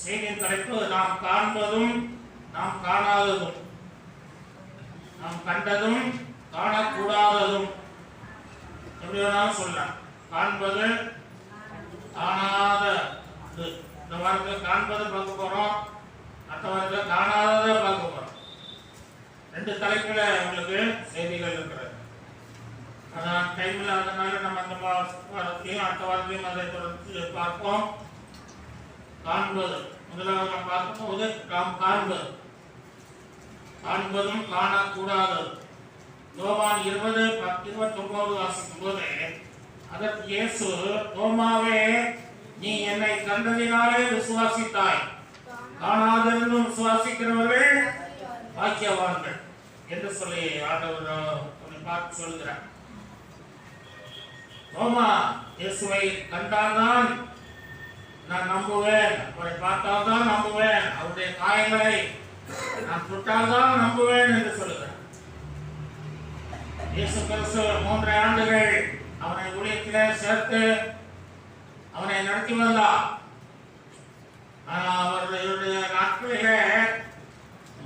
செய்தியின் தலைப்பு நாம் காண்பதும் நாம் காணாததும், நாம் கண்டதும் காணக்கூடாததும். எப்படி வேணாலும் சொல்லலாம். காண்பது காணாதது. இந்த வாரத்தில் காண்பதை பார்க்க போறோம், அடுத்த வாரத்தில் காணாததை பார்க்க போறோம். ரெண்டு தலைப்புல உங்களுக்கு செய்திகள் இருக்கிறது. அதான் டைம் இல்லாதனால நம்ம அந்த வாரத்திலையும் அடுத்த வாரத்திலையும் அதை தொடர்ந்து பார்ப்போம். காண்பது முதலாவது நாம் பார்க்கும்போது நாம் காண்பதும் காணக்கூடாதது. யோவான் 20:29 வாசிக்கும் போது அதற்கு இயேசு, தோமாவே, நீ என்னை கண்டதினாலே விசுவாசித்தாய், காணாதிருந்தும் விசுவாசிக்கிறவர்கள் பாக்கியவான்கள் என்று சொல்லி ஆண்டவர் பார்த்து சொல்கிறார். தோமா இயேசுவை கண்டால்தான் நான் நம்புவேன், அவரை பார்த்தால்தான் நம்புவேன், அவருடைய காயங்களை நான் தொட்டால்தான் நம்புவேன் என்று சொல்லுகிறார். இயேசு கிறிஸ்து 3 ஆண்டுகள் அவனை ஊழியத்திலே சேர்த்து அவனை நடத்தி வந்தார். அவர்களுடைய நாட்களிலே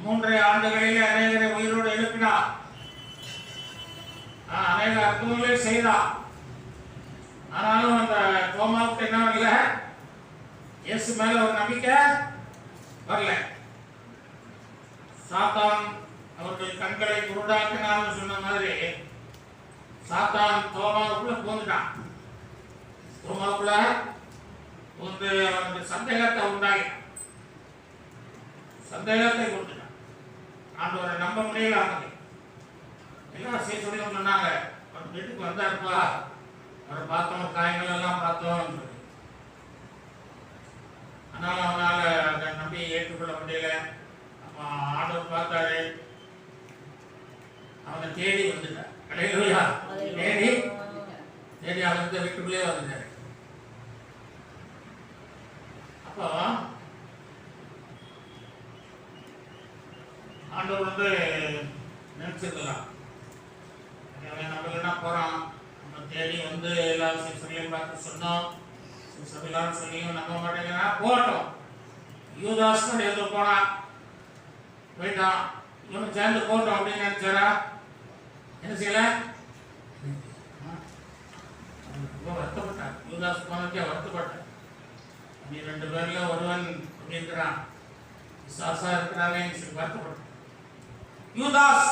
3 ஆண்டுகளிலே அநேகரை உயிரோடு எழுப்பினார், அநேக அற்புதங்களை செய்தார். ஆனாலும் அந்த தோமாவுக்கு என்ன வரல? இயேசு மேல ஒரு நம்பிக்கை வரல. சாத்தான் அவர்கள் கண்களை குருடாக்கினான்னு சொன்ன மாதிரி சாத்தான் தோமாவுக்குள்ள பூந்துட்டான். தோமாவுக்குள்ள பூந்து அவனுக்கு சந்தேகத்தை உண்டாகிட்டான், சந்தேகத்தை கொடுத்துட்டான். ஆண்டவரை நம்ப முடியல. அவனுக்கு எல்லாம் செய்ய சொல்லி சொன்னாங்க, அவன் வீட்டுக்கு வந்தாருப்பா, அவரை பார்த்தோம், காயங்கள் எல்லாம் பார்த்தோம். ஆனால் அவனால அதை நம்பி ஏற்றுக்கொள்ள முடியல. அப்போ ஆண்டவர் பார்த்தாரு, அவனை தேடி வந்துட்டார். அல்லேலூயா. தேடி அவனுக்கு வீட்டுக்குள்ளே வந்துட்டார். அப்போ ஆண்டவர் வந்து நினைச்சிருக்கலாம், நம்ம என்ன போறோம், நம்ம தேடி வந்து எல்லா சபையும் பார்த்து சொன்னோம், சபையெல்லாம் சொல்லியும் நம்ப மாட்டேங்கிறா, போட்டோம். யூதாஸ் கூட எதிர்த்து போனான், போயிட்டான், இவனு சேர்ந்து போட்டோம் அப்படின்னு நினைச்சாரா? என்ன செய்யல? வருத்தப்பட்டான். யூதாஸ் போனதுக்கே வருத்தப்பட்டான். நீ 2 பேர்ல ஒருவன் அப்படிங்கிறான், விசுவாசா இருக்கிறாங்க வருத்தப்பட்டான். யூதாஸ்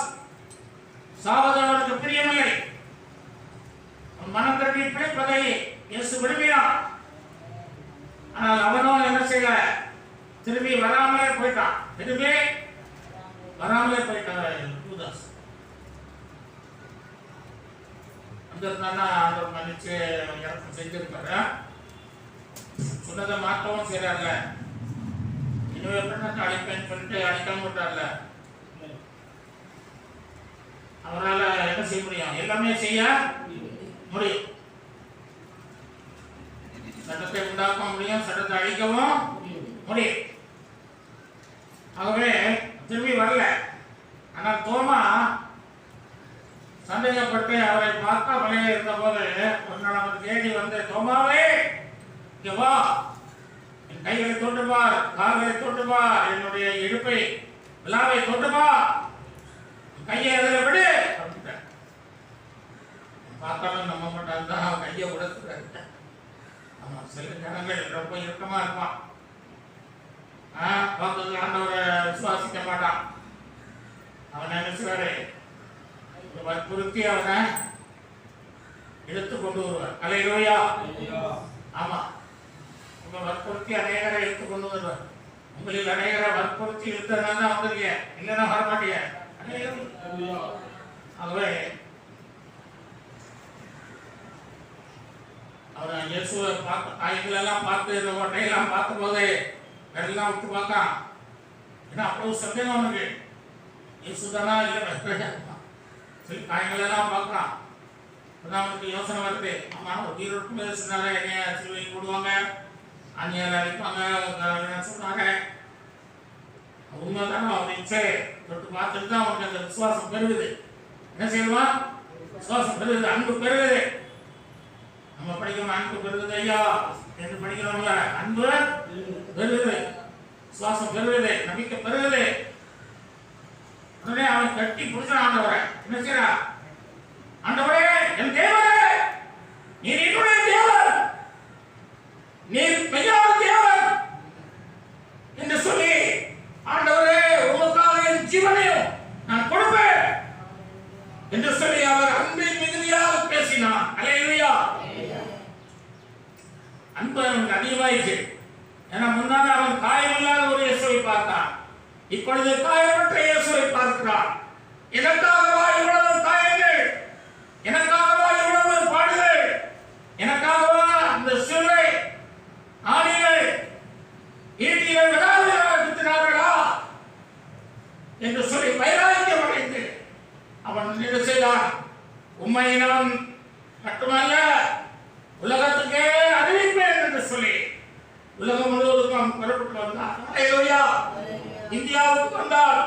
சாவதவனுக்கு பிரியமில்லை, மனம் திரும்பி பிழைப்பதை இயேசு விரும்பினான். ஆனால் அவனும் என்ன செய்யல? திரும்பி வராமலே போயிட்டான். யூதாஸ் அந்த ஆண்டவர் மன்னிச்சு இறக்கம் செஞ்சிருப்பாரு. சொன்னதை மாற்றவும் செய்யறாருல, இன்னும் எப்படி அழைப்பேன்னு சொல்லிட்டு அழைக்காம விட்டார்ல. அவரால் என்ன செய்ய முடியும்? எல்லாமே செய்ய முடியும். சட்டத்தை உண்டாக்க முடியும், சட்டத்தை அழிக்கவும் முடியும். ஆகவே திரும்பி வரல. ஆனால் தோமா சந்தேகப்பட்டு அவரை பார்க்க வழியே இருந்த போது ஒரு நாள் அவர் தேடி வந்து, தோமாவே, இங்க வா, என் கைகளை தொட்டுப்பார், கால்களை தொட்டுப்பார், என்னுடைய இடுப்பை விழாவை தொட்டுப்பார், கையை அதில் விடு அப்படின்ட்டார். பார்த்தாலும் நம்ப மாட்டான் தான் கையை உடச்சுட்டாரு. ஆமா, சில ஜனங்கள் ரொம்ப இறுக்கமா இருப்பான், பார்த்தது ஆண்டவரை விசுவாசிக்க மாட்டான். அவனை நினைச்சுவாரு, வற்புறுத்தி அவனை இழுத்து கொண்டு வருவார். அல்லேலூயா. ஆமா, உங்க வற்புறுத்தி அநேகரை இழுத்து கொண்டு வருவார். உங்களில் அநேகரை வற்புறுத்தி இழுத்ததுனால தான் வந்துருக்கீங்க, இல்லைன்னா வரமாட்டீங்க. ஆகவே அவன் இயேசுவை பார்த்து, காய்கள் எல்லாம் பார்த்து, ஒட்டையெல்லாம் பார்க்கும் போதே எல்லாம் விட்டு பார்த்தான். ஏன்னா அவ்வளவு சந்தேகம் அவனுக்கு, இயேசுதானா இல்லை சரி, காய்கள் எல்லாம் பார்க்கலாம். அவனுக்கு யோசனை வருது, ஆமா, உயிரோட்டு பேசினார என்னைய சிலுவையில் போடுவாங்க, அந்நியால் அடிப்பாங்க சொன்னாங்க. உண்மைதானே? அவன் சரி தொட்டு பார்த்துட்டு தான் அவனுக்கு அந்த விசுவாசம் பெருகுது. என்ன செய்வான்? விசுவாசம் பெருகுது, அன்பு பெருகுது. நம்ம படிக்கிறோம், அன்பு பெருகுது ஐயா என்று படிக்கிறோம்ல, அன்பு பெருகுது. விசுவாசம் பெறுவது, நம்பிக்கை பெறுவது. உடனே அவன் கட்டி புடிச்சான் ஆண்டவரை. என்ன செய்யறா? ஆண்டவரே, என் தேவனே, நீர் என்னுடைய தேவன், நீர் மெய்யான தேவன் என்று சொல்லி, ஆண்டவரே உமக்காக என் ஜீவனையும் நான் கொடுப்பேன் என்று சொல்லி அவர் அன்பின் மிகுதியாக பேசினார். அல்லேலூயா. அன்பு அவனுக்கு அதிகமாயிடுச்சு. ஏன்னா முன்னாடி அவன் காயமில்லாத ஒரு இயேசுவை பார்த்தான், இப்பொழுது காயமற்ற இயேசுவை பார்க்கிறான். எனக்காகவா இவ்வளவு காயங்கள்? எனக்காகவா இவ்வளவு பாடுகள்? எனக்காகவா அந்த சிலுவை ஆணிகள் ஈட்டியை விடாதீராக குத்தினார்களா என்று சொல்லி வைராக்கியம் அடைந்து அவன் என்ன செய்தான்? உம்மை நான் மட்டுமல்ல உலகத்துக்கே அறிவிப்பேன் என்று சொல்லி உலகம் முழுவதுக்கும் புறப்பட்டு வந்தான். அல்லேலூயா. இந்தியாவுக்கு வந்தான்,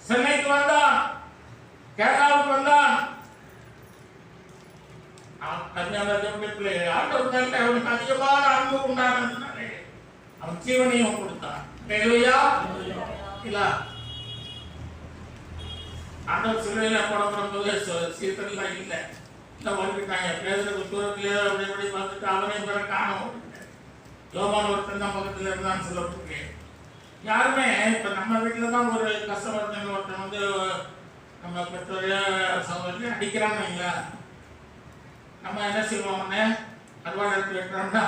சென்னைக்கு வந்தான், கேரளாவுக்கு வந்தான். ஆண்டவர் அவனுக்கு அதிகமான அன்பு உண்டானதுனாலே அவன் ஜீவனையும் கொடுத்தான். அல்லேலூயா. இல்ல ஆண்டவர் சிலுவையில போடப்படும்போது சீத்தெல்லாம் இல்லை, இல்லை ஓடிட்டாங்க. பேதருக்கு தூரத்திலே அப்படி வந்துட்டு அவனை பிற காணும். யோவான் ஒருத்தன் தான் பக்கத்தில் இருந்தான்னு சொல்லப்பட்டிருக்கு. யாருமே இப்போ நம்ம வீட்டில் தான் ஒரு கஷ்டப்படுறவங்க ஒருத்தன் வந்து நம்ம பெற்றோர் சகோதரி அடிக்கிறான்னு வைங்க, நம்ம என்ன செய்வோம்னு அறுவாள் எடுத்து வைக்கிறோம்னா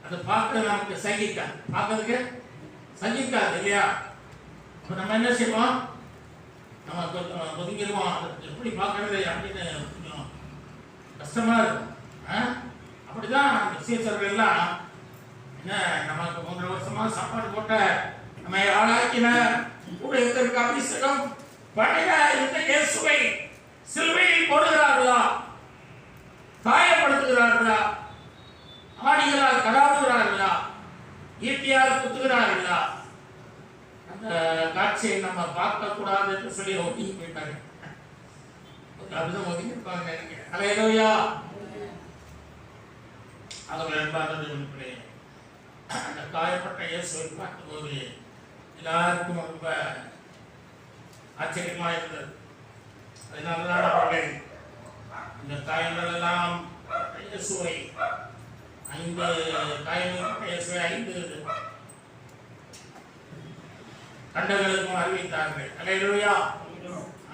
அது பார்க்க நமக்கு சகிக்காது, பார்க்கறதுக்கு சகிக்காது இல்லையா? இப்போ நம்ம என்ன செய்வோம்? நம்ம ஒதுங்கிடுவோம். அது எப்படி பார்க்கறது அப்படின்னு கொஞ்சம் கஷ்டமாக இருக்கும். அப்படிதான் சீசர்கள் எல்லாம் என்ன நமக்கு 3 வருஷமா சாப்பாடு போட்ட நம்ம ஆளாக்கின ஊழியத்திற்கு அபிஷேகம் பண்ணின இந்த இயேசுவை சிலுவையில் போடுகிறார்களா, காயப்படுத்துகிறார்களா, ஆடிகளால் கடாவுகிறார்களா, ஈட்டியால் குத்துகிறார்களா? அந்த காட்சியை நம்ம பார்க்க கூடாது என்று சொல்லி ஒதுங்கி போயிட்டாங்க. அப்படிதான் ஒதுங்கி இருப்பாங்க நினைக்கிறேன். அல்லேலூயா. அவர்கள் என்பார்கள் அந்த காயப்பட்ட இயேசுவை பார்க்கும்போது எல்லாருக்கும் ரொம்ப ஆச்சரியமா இருந்தது. அதனாலதான் அவர்கள் இந்த காயங்கள் எல்லாம் இயேசுவை 5 காயங்கள் இயேசுவை 5 கண்டங்களுக்கும் அறிவித்தார்கள். அல்லேலூயா.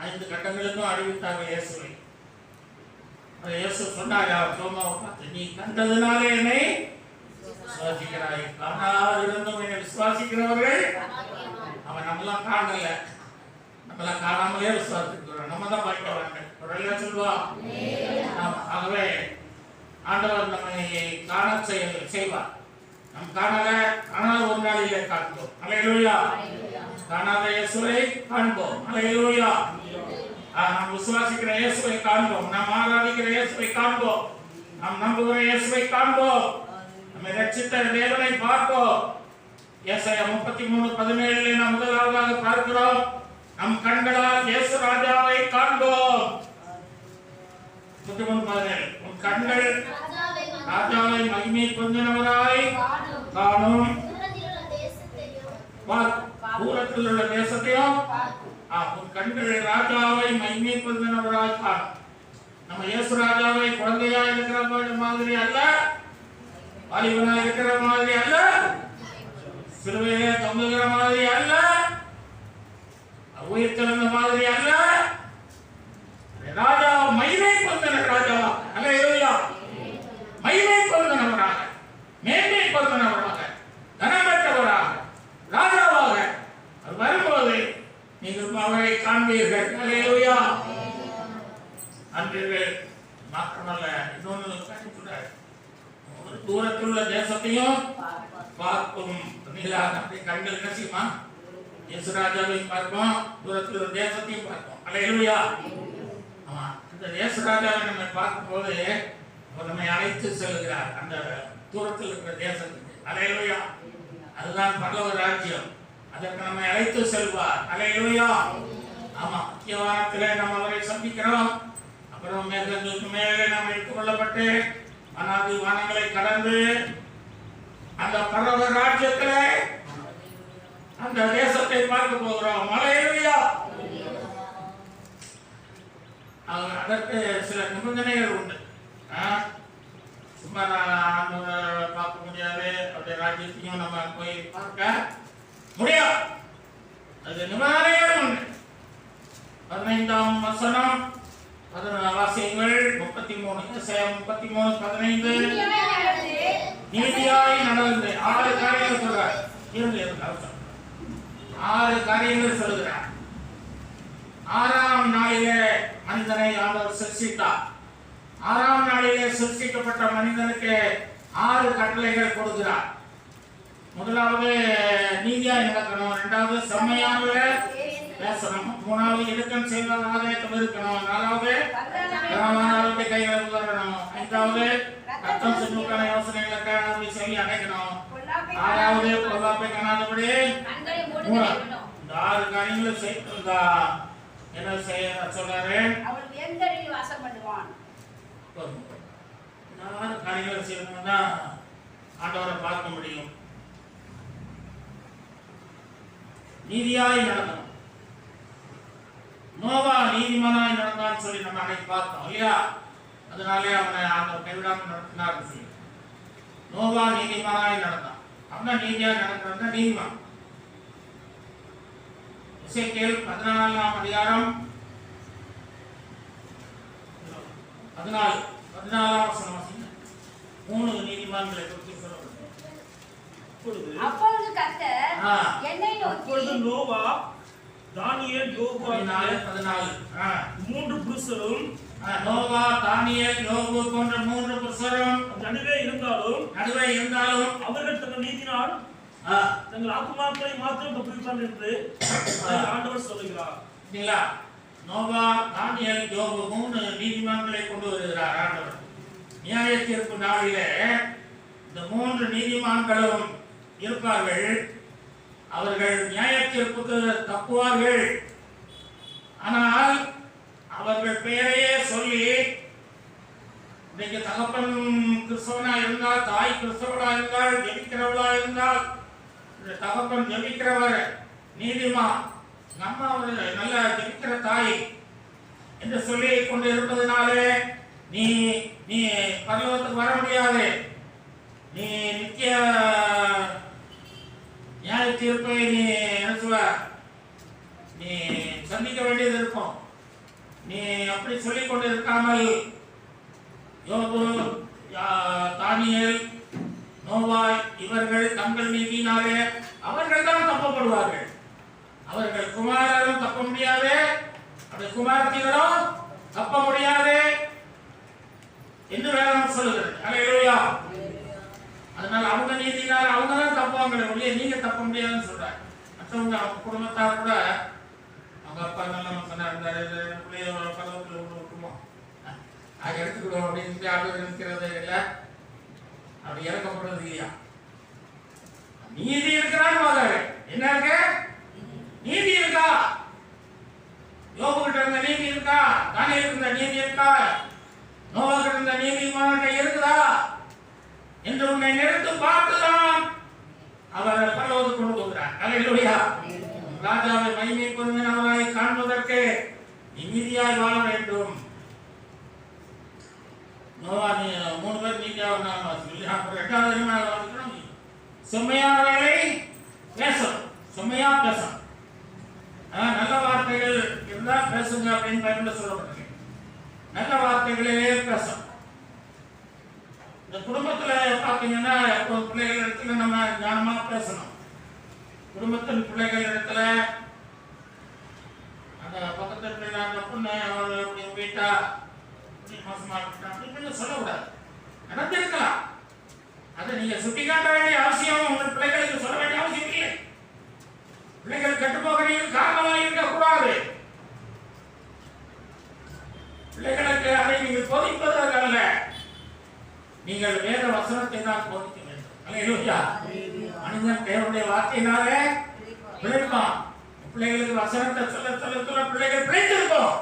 5 கண்டங்களுக்கும் அறிவித்தார்கள் இயேசுவை. இயேசு சொன்னார் தோமாவை பார்த்து, நீ கண்டதுனாலே என்னை விசுவாசிக்கிறாய், காணாதிருந்தும் என்னை விசுவாசிக்கிறவர்கள். அவன் நம்மளாம் காணல, நம்மளாம் காணாமலே விசுவாசிக்கிறோம். நம்ம தான் பார்க்க சொல்லுவா. ஆகவே ஆண்டவர் நம்மை காண செய்வார். நம் காணாத ஒரு நாளிலே காண்போம். அல்லேலூயா. காணாத இயேசுவை காண்போம். அல்லேலூயா. நாம் விசுவாசிக்கிற இயேசுவை காண்போம், நாம் ஆராதிக்கிற இயேசுவை காண்போம், நாம் நம்புகிற இயேசுவை காண்போம், நம்மை ரட்சித்த தேவனை பார்ப்போம். ஏசாயா 33:17 நாம் முதலாவதாக பார்க்கிறோம், நம் கண்களால் இயேசு ராஜாவை காண்போம். 33:17 உன் கண்கள் ராஜாவை மகிமை பொருந்தினவராய் காணும், தூரத்தில் உள்ள தேசத்தையும் உன் கண்கள் ராஜாவை மகிமை பொருந்தினவராய் காணும். நம்ம இயேசு ராஜாவை குழந்தையா இருக்கிற மாதிரி அல்ல, வாலிபனா இருக்கிற மாதிரி அல்ல, சிலுவையிலே தொங்குகிற மாதிரி அல்ல, உயிர் திறந்த மாதிரி அல்ல. ராஜா மகிமை பொருந்தின ராஜா. அல்லேலூயா. மகிமை பொருந்தினவராக, மேன்மை பொருந்தினவராக, கனமற்றவராக, ராஜாவாக வரும்போது நீங்கள் அவரை காண்பீர்கள். அல்லேலூயா. அன்று மாத்திரமல்ல, இன்னொன்று கண்டுபிடிக்கிறார், ஒரு தூரத்தில் உள்ள தேசத்தையும் பார்க்கும். கண்கள் என்ன செய்யுமா? இயேசு ராஜாவையும் பார்ப்போம், தூரத்தில் உள்ள தேசத்தையும் பார்ப்போம். அல்லேலூயா. ஆமா, இந்த இயேசு ராஜாவை நம்ம பார்க்கும்போது நம்மை அழைத்து செல்கிறார் அந்த தூரத்தில் இருக்கிற தேசத்துக்கு. அல்லேலூயா. அதுதான் பரலோக ராஜ்யம். அதற்கு நம்மை அழைத்து செல்வார். அல்லேலூயா. ஆமா, முக்கியவானத்திலே நாம் அவரை சந்திக்கிறோம். அப்புறம் மேகங்களுக்கு மேலே நாம் எடுத்துக் கொள்ளப்பட்டு அனாதி வானங்களை கடந்து அந்த பரலோக ராஜ்யத்திலே அந்த தேசத்தை பார்க்க போகிறோம். அல்லேலூயா. அதற்கு சில நிபந்தனைகள் உண்டு. சும்மா பார்க்க முடியாது, அப்படி ராஜ்யத்தையும் நம்ம போய் பார்க்க முடியாது. அது நிபந்தனைகள் உண்டு. 15ஆம் வசனம் வாசியங்கள் 33 33:15. நீதியாய் நடந்து 6 காரியங்கள் சொல்றார். 6 காரியங்கள் சொல்லுகிறார். 6ஆம் நாளிலே மனிதனை ஆண்டவர் சிருஷ்டித்தார். 6ஆம் நாளிலே சிருஷ்டிக்கப்பட்ட மனிதனுக்கு 6 கட்டளைகள் கொடுக்கிறார். முதலாவது நீதியாய் நடக்கணும், இரண்டாவது செம்மையாக பேசணும், மூணாவது இடுக்கம் செய்வதாக இருக்கணும், நாலாவது கைகளை உதறணும், ஐந்தாவது ரத்தம் சிந்துக்கான யோசனைகளுக்கு செவி அடைக்கணும், ஆறாவது பொல்லாப்பை காணாதபடி. இந்த 6 காரியங்களும் செய்து என்ன செய்ய சொல்றாரு? 6 காரியங்களை செய்யணும்னா ஆண்டவரை பார்க்க முடியும். நீதியாய் நடக்கணும். நோவா நீதிமானாய் நடந்தான்னு சொல்லி நம்ம அன்னைக்கு பார்த்தோம் இல்லையா? அதனாலே அவனை ஆண்டவர் கைவிடாமல் நடத்தினார் சொல்லி. நோவா நீதிமானாய் நடந்தான். அப்படின்னா நீதியாய் நடக்கிறது நீதிமான். எசேக்கியேல் 14ஆம் அதிகாரம் 14ஆம் வசனம் வாசிங்க. 3 நீதிமான்களை குறித்து சொல்லப்படுது. அப்பொழுது கர்த்தர் என்னை நோக்கி, நோவா, தானியேல், யோபு 3 புருஷரும், நோவா, தானியேல், யோபு போன்ற 3 புருஷரும் நடுவே இருந்தாலும் அவர்கள் தங்கள் நீதினால் தங்கள் ஆத்துமாக்களை மாத்திரம் தப்புவிப்பார்கள் என்று ஆண்டவர் சொல்லுகிறார். இல்லையா? நோவா, தானியேல், யோபு 3 நீதிமான்களை கொண்டு வருகிறார் ஆண்டவர். நியாய தீர்ப்பு நாளிலே இந்த 3 நீதிமான்களும் இருப்பார்கள். அவர்கள் நியாய தீர்ப்புக்கு தப்புவார்கள். ஆனால் அவர்கள் பெயரையே சொல்லி, இன்னைக்கு தகப்பன் கிறிஸ்தவனா இருந்தால், தாய் கிறிஸ்தவனா இருந்தால், ஜெபிக்கிறவளா இருந்தால், தகப்பன் ஜெபிக்கிறவர் நீதிமான், நம்ம ஒரு நல்ல ஜெபிக்கிற தாய் என்று சொல்லி கொண்டு இருப்பதனாலே நீ நீ பரலோகத்துக்கு வர முடியாது. நீ நித்திய நியாய தீர்ப்பை நீ என்ன சொல்ல, நீ சந்திக்க வேண்டியது இருக்கும். நீ அப்படி சொல்லிக் கொண்டு இருக்காமல் யோபு, தானியேல், நோவா இவர்கள் தங்கள் நீதினாலே அவர்கள் தான் தப்பப்படுவார்கள். அவர்கள் குமாரரும் தப்ப முடியாது, அப்படி குமாரத்திகளும் தப்ப முடியாது என்று வேதம் சொல்லுகிறது. அல்லேலூயா. அதனால அவங்க நீதினால் அவங்க தான் தப்புவாங்களே ஒழிய நீங்க தப்ப முடியாதுன்னு சொல்றாங்க. மற்றவங்க அவங்க குடும்பத்தார் கூட அவங்க அப்பா நல்லா சொன்னார், பருவத்தில் விட்டுருவோம், அது எடுத்துக்கிடுவோம் அப்படின்னு ஆண்டு நிற்கிறது இல்லை, அப்படி இறக்கப்படுறது இல்லையா? நீதி இருக்கிறான்னு வாங்க. என்ன இருக்கு? நீதி இருக்கா? யோபு கிட்ட இருந்த நீதி இருக்கா? தானியேல் இருந்த நீதி இருக்கா? நோவா கிட்ட இருந்த நீதிமான்கிட்ட இருக்குதா என்று உன்னை நிறுத்து பார்த்துதான் அவர் பரலோகத்துக்கு கொண்டு போகிறார். அல்லேலூயா. ராஜாவை மகிமை பொருந்தினவராய் காண்பதற்கு நீதியாய் வாழ வேண்டும். நோவா 3 பேர் நீதியாக சொல்லி, அப்புறம் 2வது செம்மையானவர்களை பேசணும், செம்மையா பேசணும். நல்ல வார்த்தைகள் இருந்தால் பேசுங்க அப்படின்னு பைபிள்ல சொல்லப்பட்டிருக்கு. நல்ல வார்த்தைகளிலே பேசணும். இந்த குடும்பத்துல பாத்தீங்கன்னா பிள்ளைகள் இடத்துல நம்ம ஞானமா பேசணும். குடும்பத்தின் பிள்ளைகள் இடத்துல அந்த பக்கத்து பிள்ளை அந்த பொண்ணு அவருடைய வீட்டா மோசமா அப்படின்னு சொல்லக்கூடாது. நடந்திருக்கலாம், அதை நீங்க சுட்டி காட்ட வேண்டிய அவசியம் உங்கள் பிள்ளைகளுக்கு சொல்ல வேண்டிய அவசியம் இல்லை. பிள்ளைகள் கட்டுப்போகிறீர்கள் காரணமாக இருக்கக்கூடாது. பிள்ளைகளுக்கு அதை நீங்கள் போதிப்பதாக அல்ல, நீங்கள் வேத வசனத்தை தான் போதிக்க வேண்டும். அல்லேலூயா. மனிதன் தேவனுடைய வார்த்தையினாலே பிழைப்பான். பிள்ளைகளுக்கு வசனத்தை சொல்ல சொல்ல சொல்ல பிள்ளைகள் பிழைத்திருக்கும்.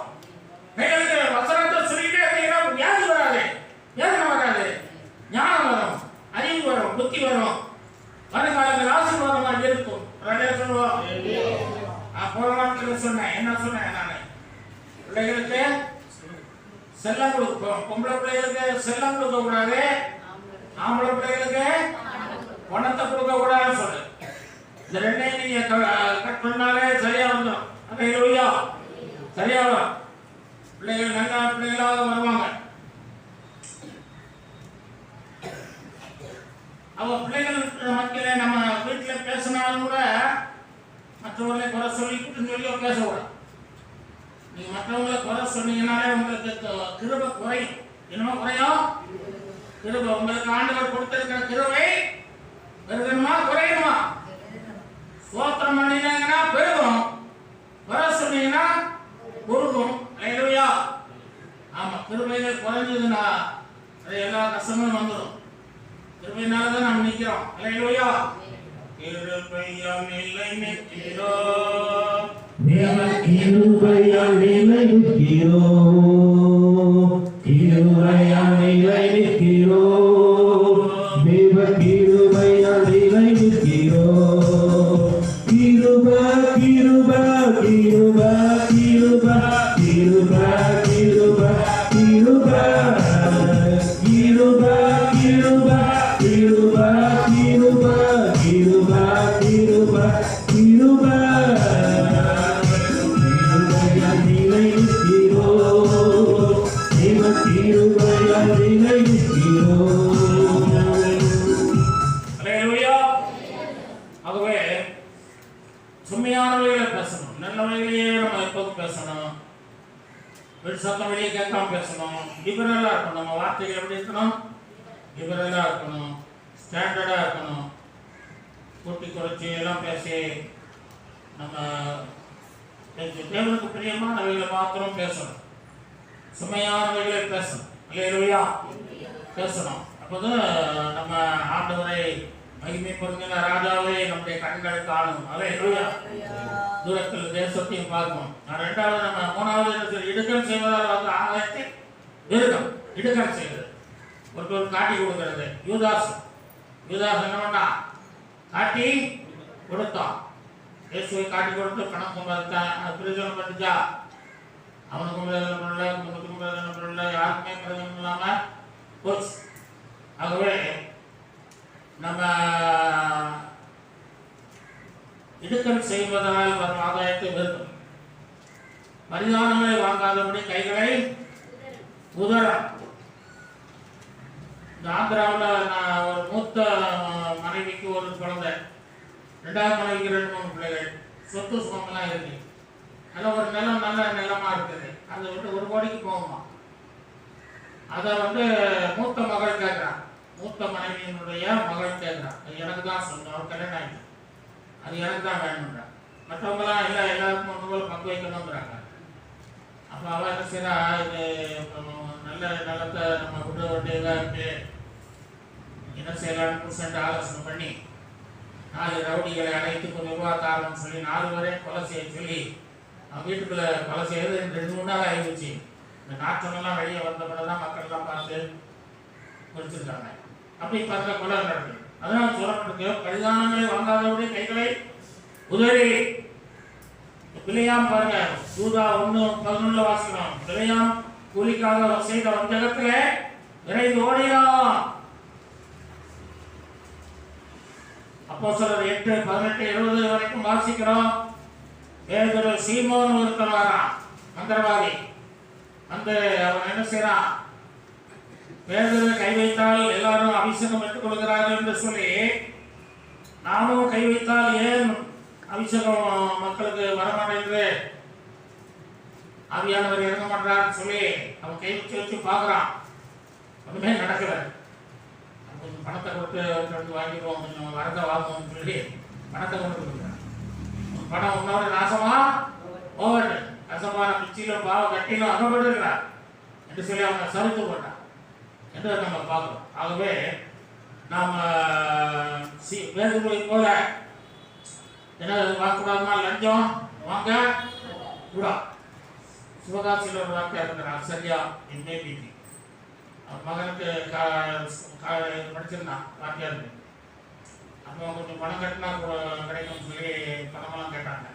பிள்ளைகளுக்கு வசனத்தை சொல்லிட்டே இருந்தீங்கன்னா வியாதி வராது, வேதனை வராது, ஞானம் வரும், அறிவு வரும், புத்தி வரும், வருங்காலங்கள் ஆசீர்வாதமாக இருக்கும். சொல்லுவோம் போராட்டத்தில் சொன்னேன். என்ன சொன்னேன்? நான் பிள்ளைகளுக்கு செல்லம் கொடுப்போம். பொம்பளை பிள்ளைகளுக்கு செல்லம் கொடுக்க கூடாது, ஆம்பளை பிள்ளைகளுக்கு பணத்தை கொடுக்க கூடாதுன்னு சொல்லு. இந்த ரெண்டையும் நீங்க கட் பண்ணாலே சரியா வந்துடும். அல்லேலூயா, சரியா வரும். பிள்ளைகள் நல்ல பிள்ளைகளாக வருவாங்க. அவ பிள்ளைகள் மத்தியில நம்ம வீட்டில் பேசினாலும் கூட மற்றவர்களை குறை சொல்லி சொல்லியோ பேசக்கூடாது. நீங்க மற்றவங்களை குறை சொன்னீங்கன்னாலே உங்களுக்கு கிருபை குறையும். என்னமோ குறையும்? கிருபை. உங்களுக்கு ஆண்டவர் கொடுத்திருக்கிற கிருபை பெருகணுமா குறையணுமா? ஸ்தோத்திரம் பண்ணினீங்கன்னா பெருகும், குறை சொன்னீங்கன்னா குறுகும். அல்லேலூயா. ஆமா, கிருபைகள் குறைஞ்சதுன்னா அது எல்லா கஷ்டமும் வந்துடும். கிருபையினாலதான் நாம் நிற்கிறோம். அல்லேலூயா. கிருபையால் நிலை நிற்கிறோம், கிருபையால் நிலை நிற்கிறோம், கிருபையால் நிலை நிற்கிறோம், தேவ கிருபையால் நிலை நிற்கிறோம். கிருபை கிருபை கிருபை கிருபை கிருபை கிருபை கிருபை கிருபை கிருபை கிருபை கிருபை கிருபை கிருபை கிருபை கிருபையால் நிலை நிற்கிறோம், தேவ கிருபையால் நிலை நிற்கிறோம். அல்லேலூயா. ஆகவே சுமையானவைகளை பேசணும், நல்லவைகளையே நம்ம எப்போதும் பேசணும். வீட்டு சத்தம் வெளியே கேட்காம பேசணும். லிபரலா இருக்கணும். நம்ம வார்த்தைகள் எப்படி இருக்கணும்? லிபரலா இருக்கணும், ஸ்டாண்டர்டா இருக்கணும். கூட்டி குறைச்சி எல்லாம் பேசி நம்ம தேவனுக்கு பிரியமானவைகளை மாத்திரம் பேசணும். சுமையானவைகளை பேசணும். அல்லேலூயா, பேசணும். அப்போதான் நம்ம ஆண்டவரை மகிமைப்படுகிற ராஜாவை நம்முடைய கண்களை காணும். அல்லேலூயா. தூரத்தில் தேசத்தையும் பார்க்கணும். ரெண்டாவது நம்ம மூணாவது இடுக்கல் செய்வதால் வந்து ஆதாயத்தை விருதம் இடுக்கல் செய்வது, ஒருத்தர் காட்டி கொடுக்கிறது. யூதாஸ் என்ன பண்ணான்? காட்டி கொடுத்தான். இயேசுவை காட்டி கொடுத்து பணம் சம்பாதித்தான். அது பிரயோஜனம் பண்ணிச்சா? அவனுக்கும் பிரயோஜனம் பண்ணல, குடும்பத்துக்கும் பிரயோஜனம் பண்ணல, யாருக்குமே பிரயோஜனம் இல்லாம போச்சு. ஆகவே நம்ம இடுக்கல் செய்வதால் வரும் ஆதாயத்தை வெறுக்கும். பரிதானங்களை வாங்காதபடி கைகளை உதறணும். இந்த ஆந்திராவில் நான் ஒரு மூத்த மனைவிக்கு ஒரு குழந்தை, ரெண்டாவது மனைவிக்கு 2-3 பிள்ளைகள், சொத்து சுகமெல்லாம் இருக்கு. நல்ல ஒரு நிலம், நல்ல நிலமா இருக்குது. அதை விட்டு 1 கோடிக்கு போகுமா. அதை வந்து மூத்த மகள் கேட்குறான். மூத்த மனைவியினுடைய மகள் கேட்குறான். அது எனக்கு தான் சொல்லணும், அவர் கல்யாணம் ஆகிட்டு, அது எனக்கு தான் வேணும்ன்றான். மற்றவங்களாம் இல்லை, எல்லாருக்கும் 1 கோடி பங்கு வைக்கணுங்கிறாங்க. அப்போ அவள் என்ன செய்யறா? இது நல்ல நிலத்தை நம்ம விட வேண்டியதாக இருக்கு, என்ன செய்யலாம்னு புருஷன்ட்டு ஆலோசனை பண்ணி 4 ரவுடிகளை அழைத்து நிர்வாகத்தாரன்னு சொல்லி 4 பேரையும் கொலை செய்ய சொல்லி அவன் வீட்டுக்குள்ள கொலை செய்யறது 2-3 நாள் ஆகிடுச்சு. இந்த நாற்றமெல்லாம் வெளியே வந்த பிறகுதான் மக்கள்லாம் பார்த்து முடிச்சிருக்காங்க. அப்படி பார்த்த கொலை நடக்குது. அதனால் சொல்லப்பட்டிருக்கு, பரிதானங்களை வாங்காதபடி கைகளை உதறி. பிள்ளையாம் பாருங்க, யூதா 1:11 வாசிக்கிறோம். பிள்ளையாம் கூலிக்காக செய்த வஞ்சகத்திலே விரைந்து ஓடினான். அப்போஸ்தலர் 8:18-20 வரைக்கும் வாசிக்கிறோம். பேதுரு சீமோன் ஒருத்தன் வரான், மந்திரவாதி. அந்த அவன் என்ன செய்யறான்? பேதுரு கை வைத்தால் எல்லாரும் அபிஷேகம் பெற்றுக் கொள்கிறார்கள் என்று சொல்லி, நாமும் கை வைத்தால் ஏன் அபிஷேகம் மக்களுக்கு வரமாட்டேங்குது, ஆவியானவர் இறங்க மாட்டான்னு சொல்லி அவன் கை வச்சு பார்க்குறான். ஒன்றுமே நடக்கல. கொஞ்சம் பணத்தை கொடுத்து வாங்கிடுவோம், கொஞ்சம் வரத்தை வாங்குவோம்னு சொல்லி பணத்தை கொண்டு கொடுக்குறான். பணம் உன்னோட நாசமா ஓவர் கசமான பிச்சிலும் பாவ கட்டிலும் அகப்பட்டுருக்கிறார் என்று சொல்லி அவங்க சறுத்து போட்டான் என்று நம்ம பார்க்கிறோம். ஆகவே நாம் வேதுவை போல என்ன வாங்கக்கூடாதுன்னா லஞ்சம் வாங்க கூடா. சிவகாசியில் ஒரு வார்த்தை இருக்கிறார், சரியா எம்ஏ பிடி. அவன் மகனுக்கு படிச்சிருந்தான் வார்த்தையாருக்கு. அப்போ கொஞ்சம் பணம் கட்டினா கிடைக்கும்னு சொல்லி பணமெல்லாம் கேட்டாங்க.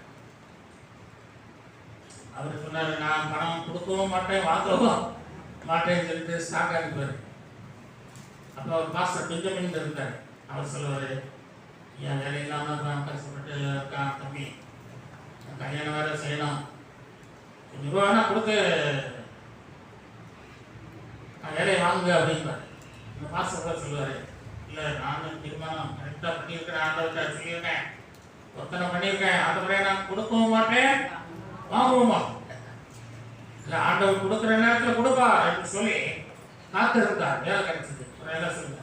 அவர் சொன்னார், நான் பணம் கொடுக்கவும் மாட்டேன் வாங்கவும் மாட்டேன்னு சொல்லிட்டு ஸ்டாக் அனுப்புவார். அப்போ அவர் பாஸ்டர் பெஞ்சமின் இருந்தார். அவர் சொல்லுவார், என் வேலை இல்லாமல் கஷ்டப்பட்டு இருக்கான் தம்பி, கல்யாணம் வேறு செய்யணும், கொஞ்சம் ரூபானா கொடுத்து வேலையை வாங்குங்க அப்படின்பார். இந்த பாஸ்டர் கூட சொல்லுவார், இல்லை நானும் தீர்மானம் கரெக்டாக பண்ணியிருக்கிறேன், ஆண்டவர்கிட்ட சொல்லியிருக்கேன், ஒத்தனை பண்ணியிருக்கேன், ஆண்டவரே நான் கொடுக்கவும் மாட்டேன் வாங்கவும் மாட்டேன், இல்லை ஆண்டவர் கொடுக்குற நேரத்தில் கொடுப்பா என்று சொல்லி காத்திருந்தார். வேலை கிடைச்சது. வேலை சொல்லுங்க.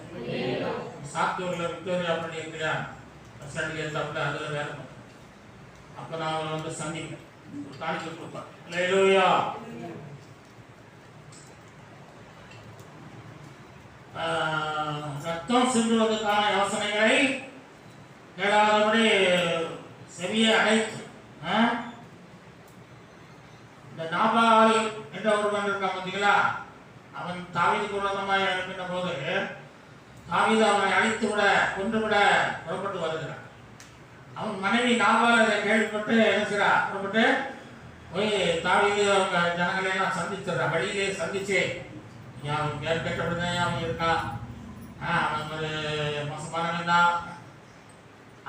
சாத்தூரில் விக்டோரியா பண்ணி இருக்கிறா சண்டிகை தப்பில் அதில் வேலை பண்ணேன். அப்போ நான் அவரை வந்து சந்திப்பேன், ஒரு காணிக்கை கொடுப்பேன். அல்லேலூயா. ரத்தம் சிந்துவதற்கான யோசனைகளை கேளாதபடி செவியை அடைத்து, இந்த நாபால் என்ற ஒருவன் இருக்கான் பார்த்தீங்களா, அவன் தாவீதுக்கு விரோதமாக எழுப்பின போது தாவீது அவனை அழித்து விட கொன்றுவிட புறப்பட்டு வருகிறான். அவன் மனைவி நாபால் அதை கேள்விப்பட்டு என்ன செய்றா, புறப்பட்டு போய் தாவீது அவங்க ஜனங்களையெல்லாம் சந்திச்சிடறான். வழியிலே சந்திச்சு, அவன் பேர் கேட்டபடிதான் அவன் இருக்கான், அவன் ஒரு மோசமானவன் தான்,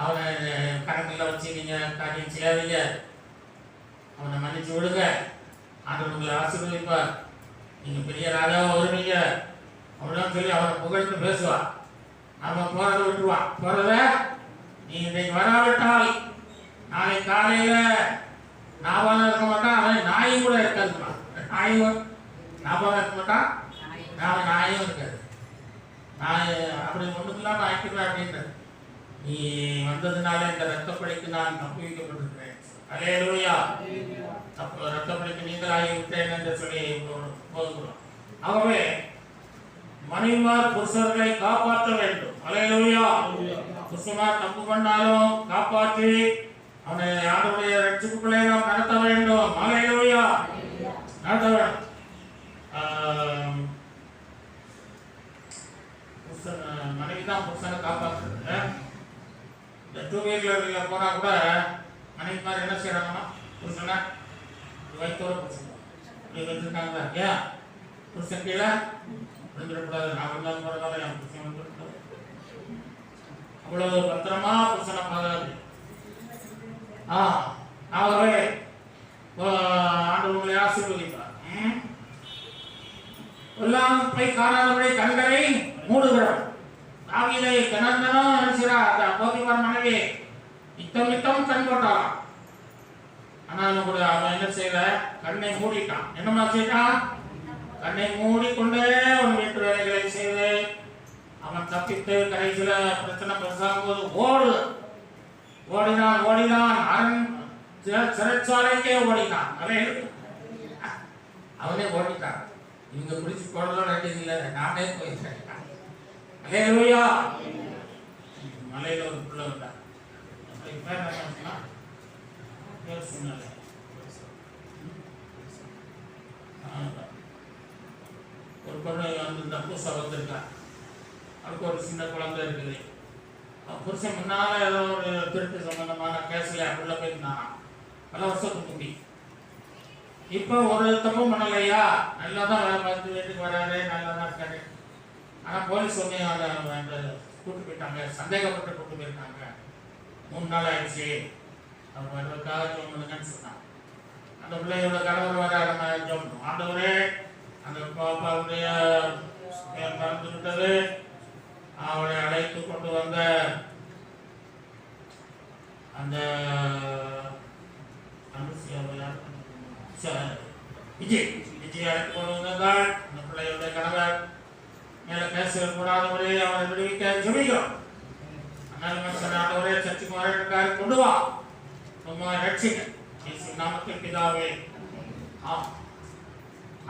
அவனை கணக்கில் வச்சு நீங்கள் காரியம் செய்யாதீங்க, அவனை மன்னிச்சு விடுங்க, ஆண்டவர் உங்களை ஆசீர்வதிப்பார், நீங்கள் பெரிய ராஜாவாக வருவீங்க அப்படிலாம் சொல்லி அவனை புகழ்ந்து பேசுவான். அவன் போகிறத விட்டுருவான். போகிறத நீ இன்றைக்கு வராவிட்டால் நாளை காலையில் நாபாலம் இருக்க மாட்டான், அவன் நாயும் கூட இருக்காதுமா. நாயும் நாபாலம் இருக்க மாட்டான், நாயும் இருக்காது. நான் அப்படி ஒன்றும் இல்லாமல் ஆக்கிடுவேன் அப்படின்ற, நீ வந்ததுனால இந்த ரத்தப்படிக்கு நான் தப்பு வைக்கப்பட்டிருக்கிறேன். அல்லேலூயா. ரத்தப்படிக்கு நீங்கள் ஆகிவிட்டேன் என்று சொல்லி போதுகிறோம். ஆகவே மனைவிமார் புருஷர்களை காப்பாற்ற வேண்டும். அல்லேலூயா. புருஷமார் தப்பு பண்ணாலும் காப்பாற்றி அவனை யாருடைய ரட்சிப்புகளை நாம் நடத்த வேண்டும். அல்லேலூயா. நடத்த வேண்டும். மனைவி தான் புருஷனை காப்பாற்றுறது. இந்த 2 வீலரில் போனால் கூட மனைவி மாதிரி என்ன செய்யறாங்கன்னா, புருஷனை வயிற்றோட புருஷன் இப்படி வச்சுருக்காங்க. ஏன் புருஷன் கீழே விழுந்துடக்கூடாது, நான் வந்தாலும் பரவாயில்ல, என் புருஷன் வந்துடக்கூடாது, அவ்வளவு பத்திரமா புருஷனை பாதுகாப்பு. ஆகவே ஆண்டு உங்களை ஆசீர்வதிப்பார். எல்லாம் போய் காணாதபடி கண்களை மூடுகிறோம். தாவீதை கனந்தனம் நினைச்சார். போதிபார் மனைவி நித்தம் கண் போட்டாலாம். ஆனாலும் கூட அவன் என்ன செய்யல, கண்ணை மூடிட்டான். என்னமா செய்தான், கண்ணை மூடிக்கொண்டே அவன் வீட்டு வேலைகளை செய்து அவன் தப்பித்து கடைசியில் பிரச்சனை பெருசாகும் போது ஓடினான் அரண் சிறைச்சாலைக்கே ஓடினான். அவனே ஓடிட்டான். இவங்க பிடிச்சி போடலாம் வேண்டியது இல்லை, நானே போயிட்டேன். அல்லேலூயா. மலையில ஒரு பிள்ளை வந்தான். ஒரு பொண்ணு வந்து தப்பூசா வந்திருக்கான். அவருக்கு ஒரு சின்ன குழந்தை இருக்குது. புருஷன் முன்னால ஏதோ ஒரு திருட்டு சம்பந்தமான கேஸ்ல உள்ள போயிருந்தான். பல வருஷத்துக்கு முந்தி. இப்போ ஒரு தப்பும் பண்ணலையா, நல்லா தான் வேலை பார்த்து வீட்டுக்கு வராரு, நல்லா தான் இருக்காரு. ஆனால் போலீஸ் வந்து அதை கூப்பிட்டு போயிட்டாங்க, சந்தேகப்பட்டு கூப்பிட்டு போயிருக்காங்க. 3 நாள் ஆயிடுச்சு, அவங்க வருவதற்காக ஜோம் பண்ணுங்கன்னு சொன்னான். அந்த பிள்ளையோட கணவர் வர நம்ம ஜோம் பண்ணுவோம். ஆண்டவரே, அந்த பாப்பாவுடைய மறந்து விட்டது, அவளை அழைத்து கொண்டு வந்த அந்த விஜய் அழைத்து கொண்டு வந்தால் அந்த பிள்ளையோட கணவர் மேல பேசக்கூடாதவரே அவனை விடுவிக்க ஜெபிக்கிறோம். ஆண்டவரே, சர்ச்சுக்கு வரக்காரு கொண்டு வா, நம்ம ரட்சிங்க இயேசு நாமத்தில் பிதாவே.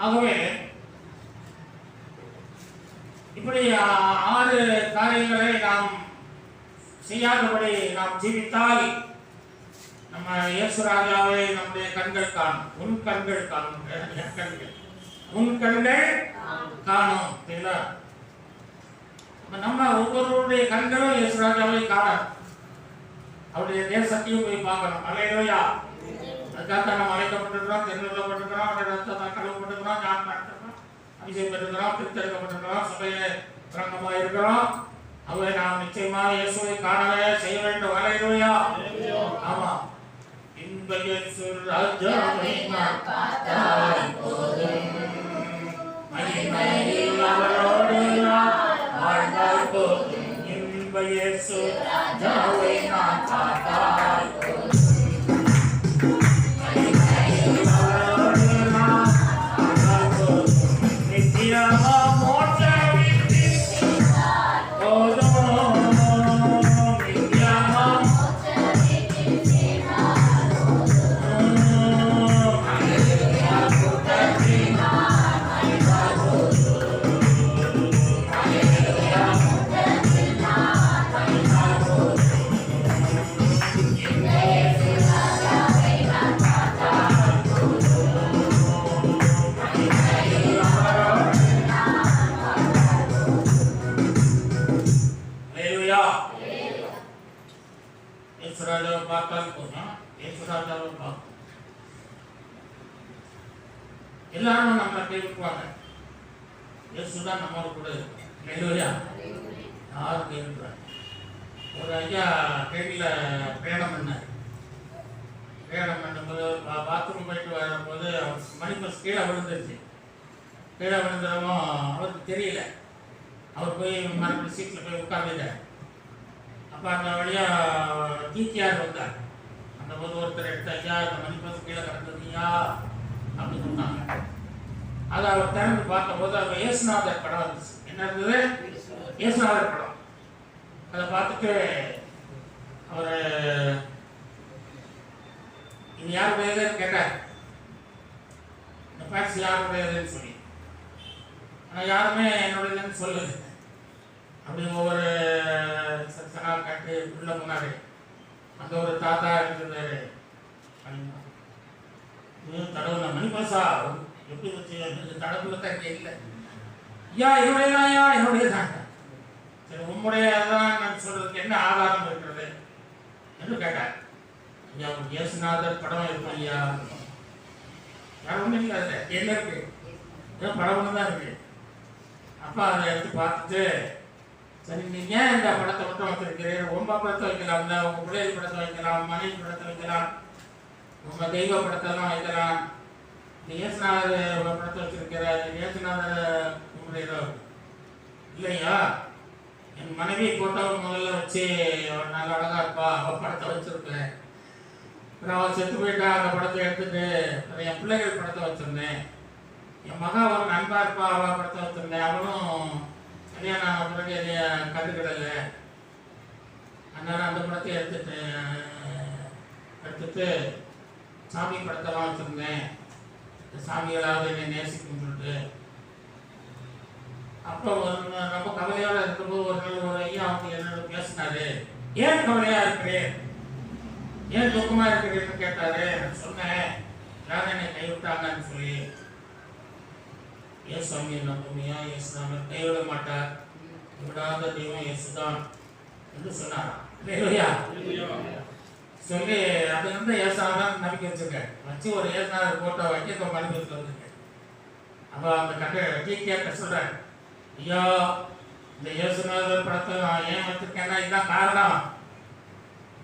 ஆகவே இப்படி 6 காரியங்களை நாம் செய்யாதபடி நாம் ஜீவித்தால் நம்ம இயேசு ராஜாவை நம்முடைய கண்கள் காணும். உன் கண்கள் காணும். உன் கண்கள் காணும். நம்ம ஒவ்வொருவருடைய கண்களும் இயேசு ராஜாவை காணும். அவருடைய தேசத்தையும் போய் பார்க்கணும். அல்லேலூயா. அதுக்காக நம்ம அழைக்கப்பட்டிருக்கிறோம், தெரிந்துகொள்ளப்பட்டிருக்கிறோம், அவருடைய ரத்தத்தால் கழுவப்பட்டிருக்கிறோம், ஞானம் நடத்திருக்கிறோம், அபிஷேகம் பெற்றிருக்கிறோம், பிரித்தெடுக்கப்பட்டிருக்கிறோம், சபையிலே பிரங்கமாக இருக்கிறோம். அவை நாம் நிச்சயமாக இயேசுவை காணவே செய்ய வேண்டும். ஹல்லேலூயா. ஆமா. இன்ப இயேசு ராஜாவை நான் பார்த்தால் போதும், மகிமையில் அவரோடு நான் வாழ்ந்தால் போதும். இன்ப இயேசு ராஜாவை நான் பார்த்தால் போதும், மகிமையில் அவரோடு நான் வாழ்ந்தால் போதும். நித்தியமா மோட்ச எல்லாரும் நம்ம கைவிட்டுவாங்க. இயேசுதான் நம்மோட கூட இருக்கும். ஹல்லேலூயா. யாரும் கைவிட்டுறாங்க. ஒரு ஐயா ட்ரெயினில் பிரயாணம் பண்ணார். பிரயாணம் பண்ணும்போது பாத்ரூம் போயிட்டு வரும்போது மணிப்பஸ் கீழே விழுந்துருச்சு. கீழே விழுந்ததும் அவருக்கு தெரியல. அவர் போய் மறுபடியும் சீட்டில் போய் உட்காந்துட்டார். அப்போ அந்த வழியாக டிடிஆர் வந்தார். அந்த போது ஒருத்தர் எடுத்து ஐயா இந்த மணிப்பஸ் கீழே கிடந்ததுயா அப்படின்னு சொன்னாங்க. அதை அவர் திறந்து பார்த்தபோது அவர் இயேசுநாதர் படம் இருந்துச்சு. என்ன இருந்தது? இயேசுநாதர் படம். அதை பார்த்துட்டு அவர் இது யாருடையதுன்னு கேட்டார். இந்த ஃபேக்ஸ் யாருடையதுன்னு சொல்லி. ஆனால் யாருமே என்னுடையதுன்னு சொல்லுது. அப்படி ஒவ்வொரு சனா கட்டு உள்ள முன்னாடி அந்த ஒரு தாத்தா இருக்கிறாரு. தடவுல மணிபாசா எப்படி வச்சு தடவுல தான் இல்லை. ஐயா என்னுடையதான், ஐயா என்னுடையதான். சரி உம்முடையதான் நான் சொல்றதுக்கு என்ன ஆதாரம் இருக்கிறது என்று கேட்டார். ஐயா இயேசுநாதர் படம் இருக்கும் ஐயா. வேற ஒன்றும் இல்லை. அதில் என்ன இருக்கு? படம் ஒன்று தான் இருக்கு. அப்பா அதை எடுத்து பார்த்துட்டு சரி நீங்க ஏன் இந்த படத்தை மட்டும் வச்சிருக்கிறீர்கள்? உங்க படத்தை வைக்கலாம், உங்க பிள்ளைகள் படத்தை வைக்கலாம், மனைவி படத்தை வைக்கலாம், உங்க தெய்வ படத்தெல்லாம் வைக்கலாம். இயேசுநாதர் படத்தை வச்சிருக்கிறார். இயேசுநாதர் உங்களுடைய இல்லையா? என் மனைவி போட்டோவை முதல்ல வச்சு அவன் நல்ல அழகா இருப்பா, அவள் படத்தை வச்சிருக்கேன். அப்புறம் அவள் செத்து போயிட்டா, அந்த படத்தை எடுத்துட்டு என் பிள்ளைகள் படத்தை வச்சிருந்தேன். என் மகா ஒரு நண்பா இருப்பா, அவள் படத்தை வச்சிருந்தேன். அவனும் கல்யாணம் ஆன பிறகு கண்டுக்கிடல. அதனால அந்த படத்தை எடுத்துட்டு சாமி படத்தெல்லாம் வச்சிருந்தேன். சாமிகளாவது என்னை நேசிக்கும் சொல்லிட்டு. அப்போ ரொம்ப கவலையோட இருக்கும்போது ஒரு நாள் ஒரு ஐயா அவங்க என்னோட பேசினாரு. ஏன் கவலையா இருக்கிறேன், ஏன் துக்கமா இருக்கிறேன்னு கேட்டாரு. நான் சொன்னேன் யாரும் என்னை கைவிட்டாங்கன்னு சொல்லி. ஏன் சாமி நம்புமையா? இயேசுநாதர் கைவிட மாட்டார், விடாத தெய்வம் இயேசுதான் என்று சொன்னாராம். சொல்லி அது வந்து இயேசுநாதர் நம்பிக்கை வச்சிருக்கேன். வச்சு ஒரு இயேசுநாதர் போட்டோ வைக்க இப்போ மறுபடியும் வந்துருக்கேன். அப்போ அந்த கட்டை கேட்க சொல்றேன். ஐயா இந்த இயேசுநாதர் படத்தை நான் ஏன் வச்சிருக்கேன்னா இதுதான் காரணம்.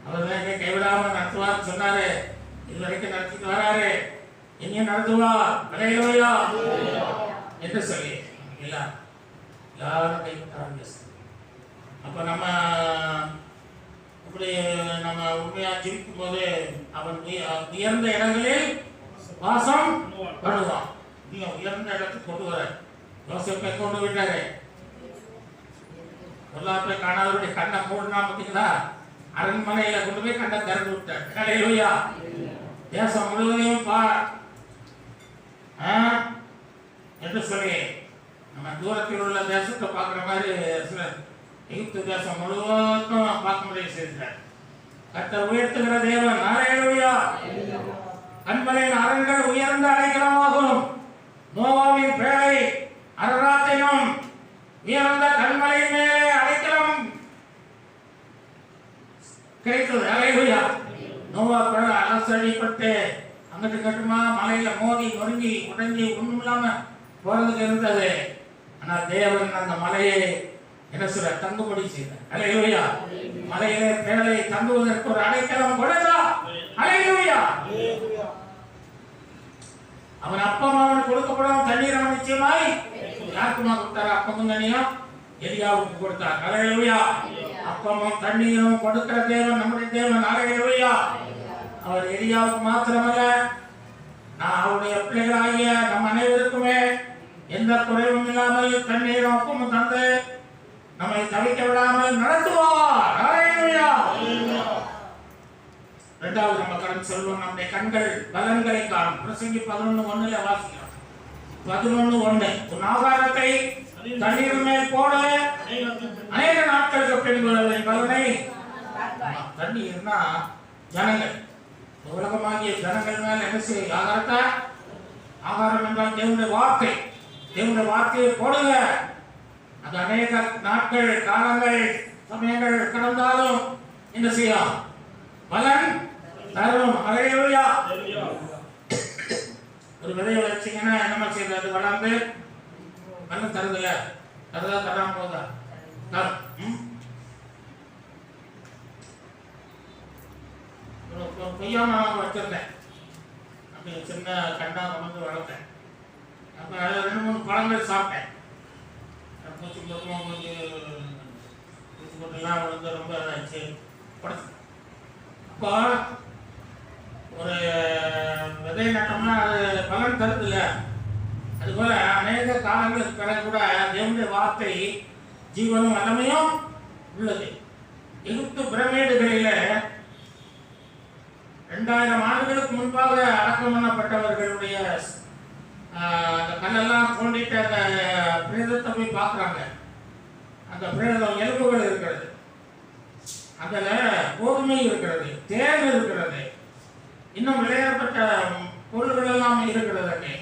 அவர் தான் என்னை கைவிடாமல் நடத்துவார்னு சொன்னாரு. இது வரைக்கும் நடத்திட்டு வராரு, எங்கேயும் நடத்துவார். ஹல்லேலூயா என்று சொல்லி எல்லாரும் கைவிட்டாங்க. அப்போ நம்ம இப்படி நம்ம உண்மையா ஜீவிக்கும் போது அவன் உயர்ந்த இடங்களில் வாசம் பண்ணுவான். நீங்க உயர்ந்த இடத்துக்கு கொண்டு வர யோசேப்பை கொண்டு விட்டாரு. பொருளாதாரத்தை காணாதவருடைய கண்ணை மூடனா பார்த்தீங்களா? அரண்மனையில கொண்டு போய் கண்ணை திறந்து விட்டார். ஹல்லேலூயா. தேசம் முழுவதையும் பார் என்று சொல்லி நம்ம தூரத்தில் உள்ள தேசத்தை பார்க்குற மாதிரி எகிப்து தேசம் முழுவதும் பார்க்க முடிய செய்தார். கர்த்தர் உயர்த்துகிற தேவன். ஹல்லேலூயா. கண்மலையின் அரண்கள் உயர்ந்த அடைக்கலமாகும். நோவாவின் பேழை அரராத்தினும் உயர்ந்த கண்மலையின் மேலே அடைக்கலம் கிடைத்தது. ஹல்லேலூயா. நோவா பேழை அலசடிப்பட்டு அங்கிட்டு கட்டுமா மலையில மோதி நொறுங்கி உடைஞ்சி ஒண்ணும் இல்லாம போறதுக்கு இருந்தது. ஆனா தேவன் அந்த மலையை என்ன சொல்ற தங்குபடி செய்தார். அல்லேலூயா. மலையிலே பேழை தங்குவதற்கு ஒரு அடைக்கலம் கொடுத்தார். அல்லேலூயா. அவன் அப்பம் அவனுக்கு கொடுக்கப்படும் தண்ணீர் அவன் நிச்சயமாய் யாருக்குமா கொடுத்தார்? அப்பமும் தண்ணியும் எலியாவுக்கு கொடுத்தார். அல்லேலூயா. அப்பமும் தண்ணீரும் கொடுக்கிற தேவன் நம்முடைய தேவன். அல்லேலூயா. அவர் எலியாவுக்கு மாத்திரமல்ல, நான் அவருடைய பிள்ளைகளாகிய நம் அனைவருக்குமே எந்த குறைவும் இல்லாமல் தண்ணீரும் அப்பமும் தந்து நம்மை தவிக்க விடாமல் நடத்துவார். அல்லேலூயா. இரண்டாவது நம்ம கடந்து சொல்வோம், நம்முடைய கண்கள் பலன்களை காணும். பிரசங்கி 11:1 வாசிக்கிறோம். 11:1 உன் ஆகாரத்தை தண்ணீர் மேல் போட அநேக நாட்களுக்கு பின்பு பலனை. தண்ணீர்னா ஜனங்கள், உலகமாகிய ஜனங்கள் மேல் என்ன செய்ய ஆகாரத்தை? ஆகாரம் என்றால் தேவனுடைய வார்த்தை. தேவனுடைய வார்த்தையை போடுங்க. அது அநேக நாட்கள் காலங்கள் சமயங்கள் கடந்தாலும் என்ன செய்யும்? பலன் தரும். அல்லேலூயா. ஒரு விதையை வச்சீங்கன்னா என்ன செய்யுது? அது வளர்ந்து பலன் தருதுல. தருதா தராம போதா? கொய்யா மரம் வச்சிருந்தேன். அப்படி சின்ன கண்டா கொண்டு வளர்த்தேன். அப்ப 2-3 பழங்கள் சாப்பிட்டேன். பூச்சி போட்டுலாம் வந்து ரொம்ப இதாச்சு. அப்போ ஒரு விதை நட்டோம்னா அது பலன் தருதில்ல. அதுபோல அநேக காலங்களுக்கு பிறகு கூட தேவனுடைய வார்த்தை ஜீவனும் வல்லமையும் உள்ளது. எகிப்து பிரமிடுகளில 2000 ஆண்டுகளுக்கு முன்பாக அடக்கம் பண்ணப்பட்டவர்களுடைய அந்த கல்லெல்லாம் தோண்டிட்டு அந்த பிரேதத்தை போய் பார்க்குறாங்க. அந்த பிரேதம் எலும்புகள் இருக்கிறது, அதில் கோதுமை இருக்கிறது, தேன் இருக்கிறது, இன்னும் விளையாடப்பட்ட பொருள்கள் எல்லாம் இருக்கிறது.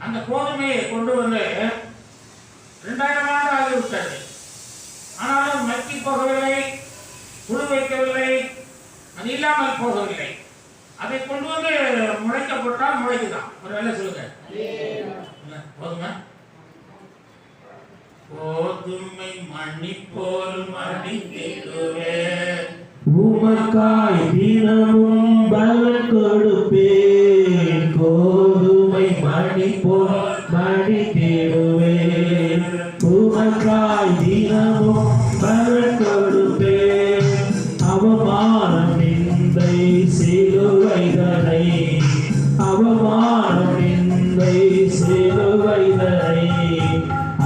அந்த கோதுமையை கொண்டு வந்து 2000 ஆண்டு ஆகிவிட்டது. ஆனாலும் மக்கி போகவில்லை, புழு வைக்கவில்லை, அது இல்லாமல் போகவில்லை. அதை கொண்டு வந்து முளைக்க போட்டால் முளைக்குதான். ஒரு வேலை சொல்லுங்க. போதுமா? கோதுமை மணி போல் மடித்திடுவே, உமக்காய் தினமும் பலன் கொடுப்பேன். கோதுமை மணி போல் மடித்திடுவேன். உமக்காய் தினமும் பலன் கொடுப்பேன். அவமானம் நிந்தை சிலுவைதனை, அவமானம் நிந்தை சிலுவைதனை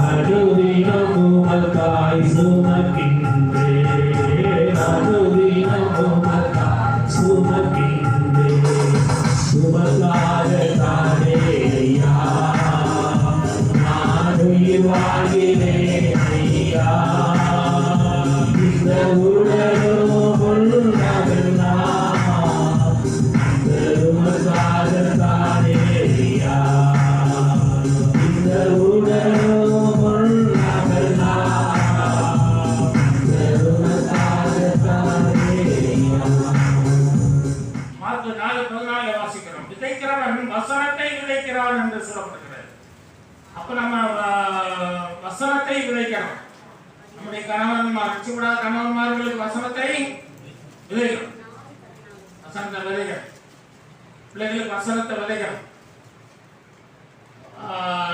அனுதினம் உமக்காய் சுமக்கின்றேன். அனுதினம் உமக்காய் சுமக்கின்றேன். உமக்காக தானே ஐயா நான் உயிர் வாழ்கிறேன் ஐயா. இந்த உலகோ வசனத்தை விதைக்கிறான் என்று சொல்லப்படுகிறது. அப்ப நம்ம வசனத்தை விதைக்கிறோம். நம்முடைய கணவன்மார், ரட்சிக்கப்படாத கணவன்மார்களுக்கு வசனத்தை விதைக்கிறோம். வசனத்தை விதைக்கிறோம். பிள்ளைகளுக்கு வசனத்தை விதைக்கிறோம்.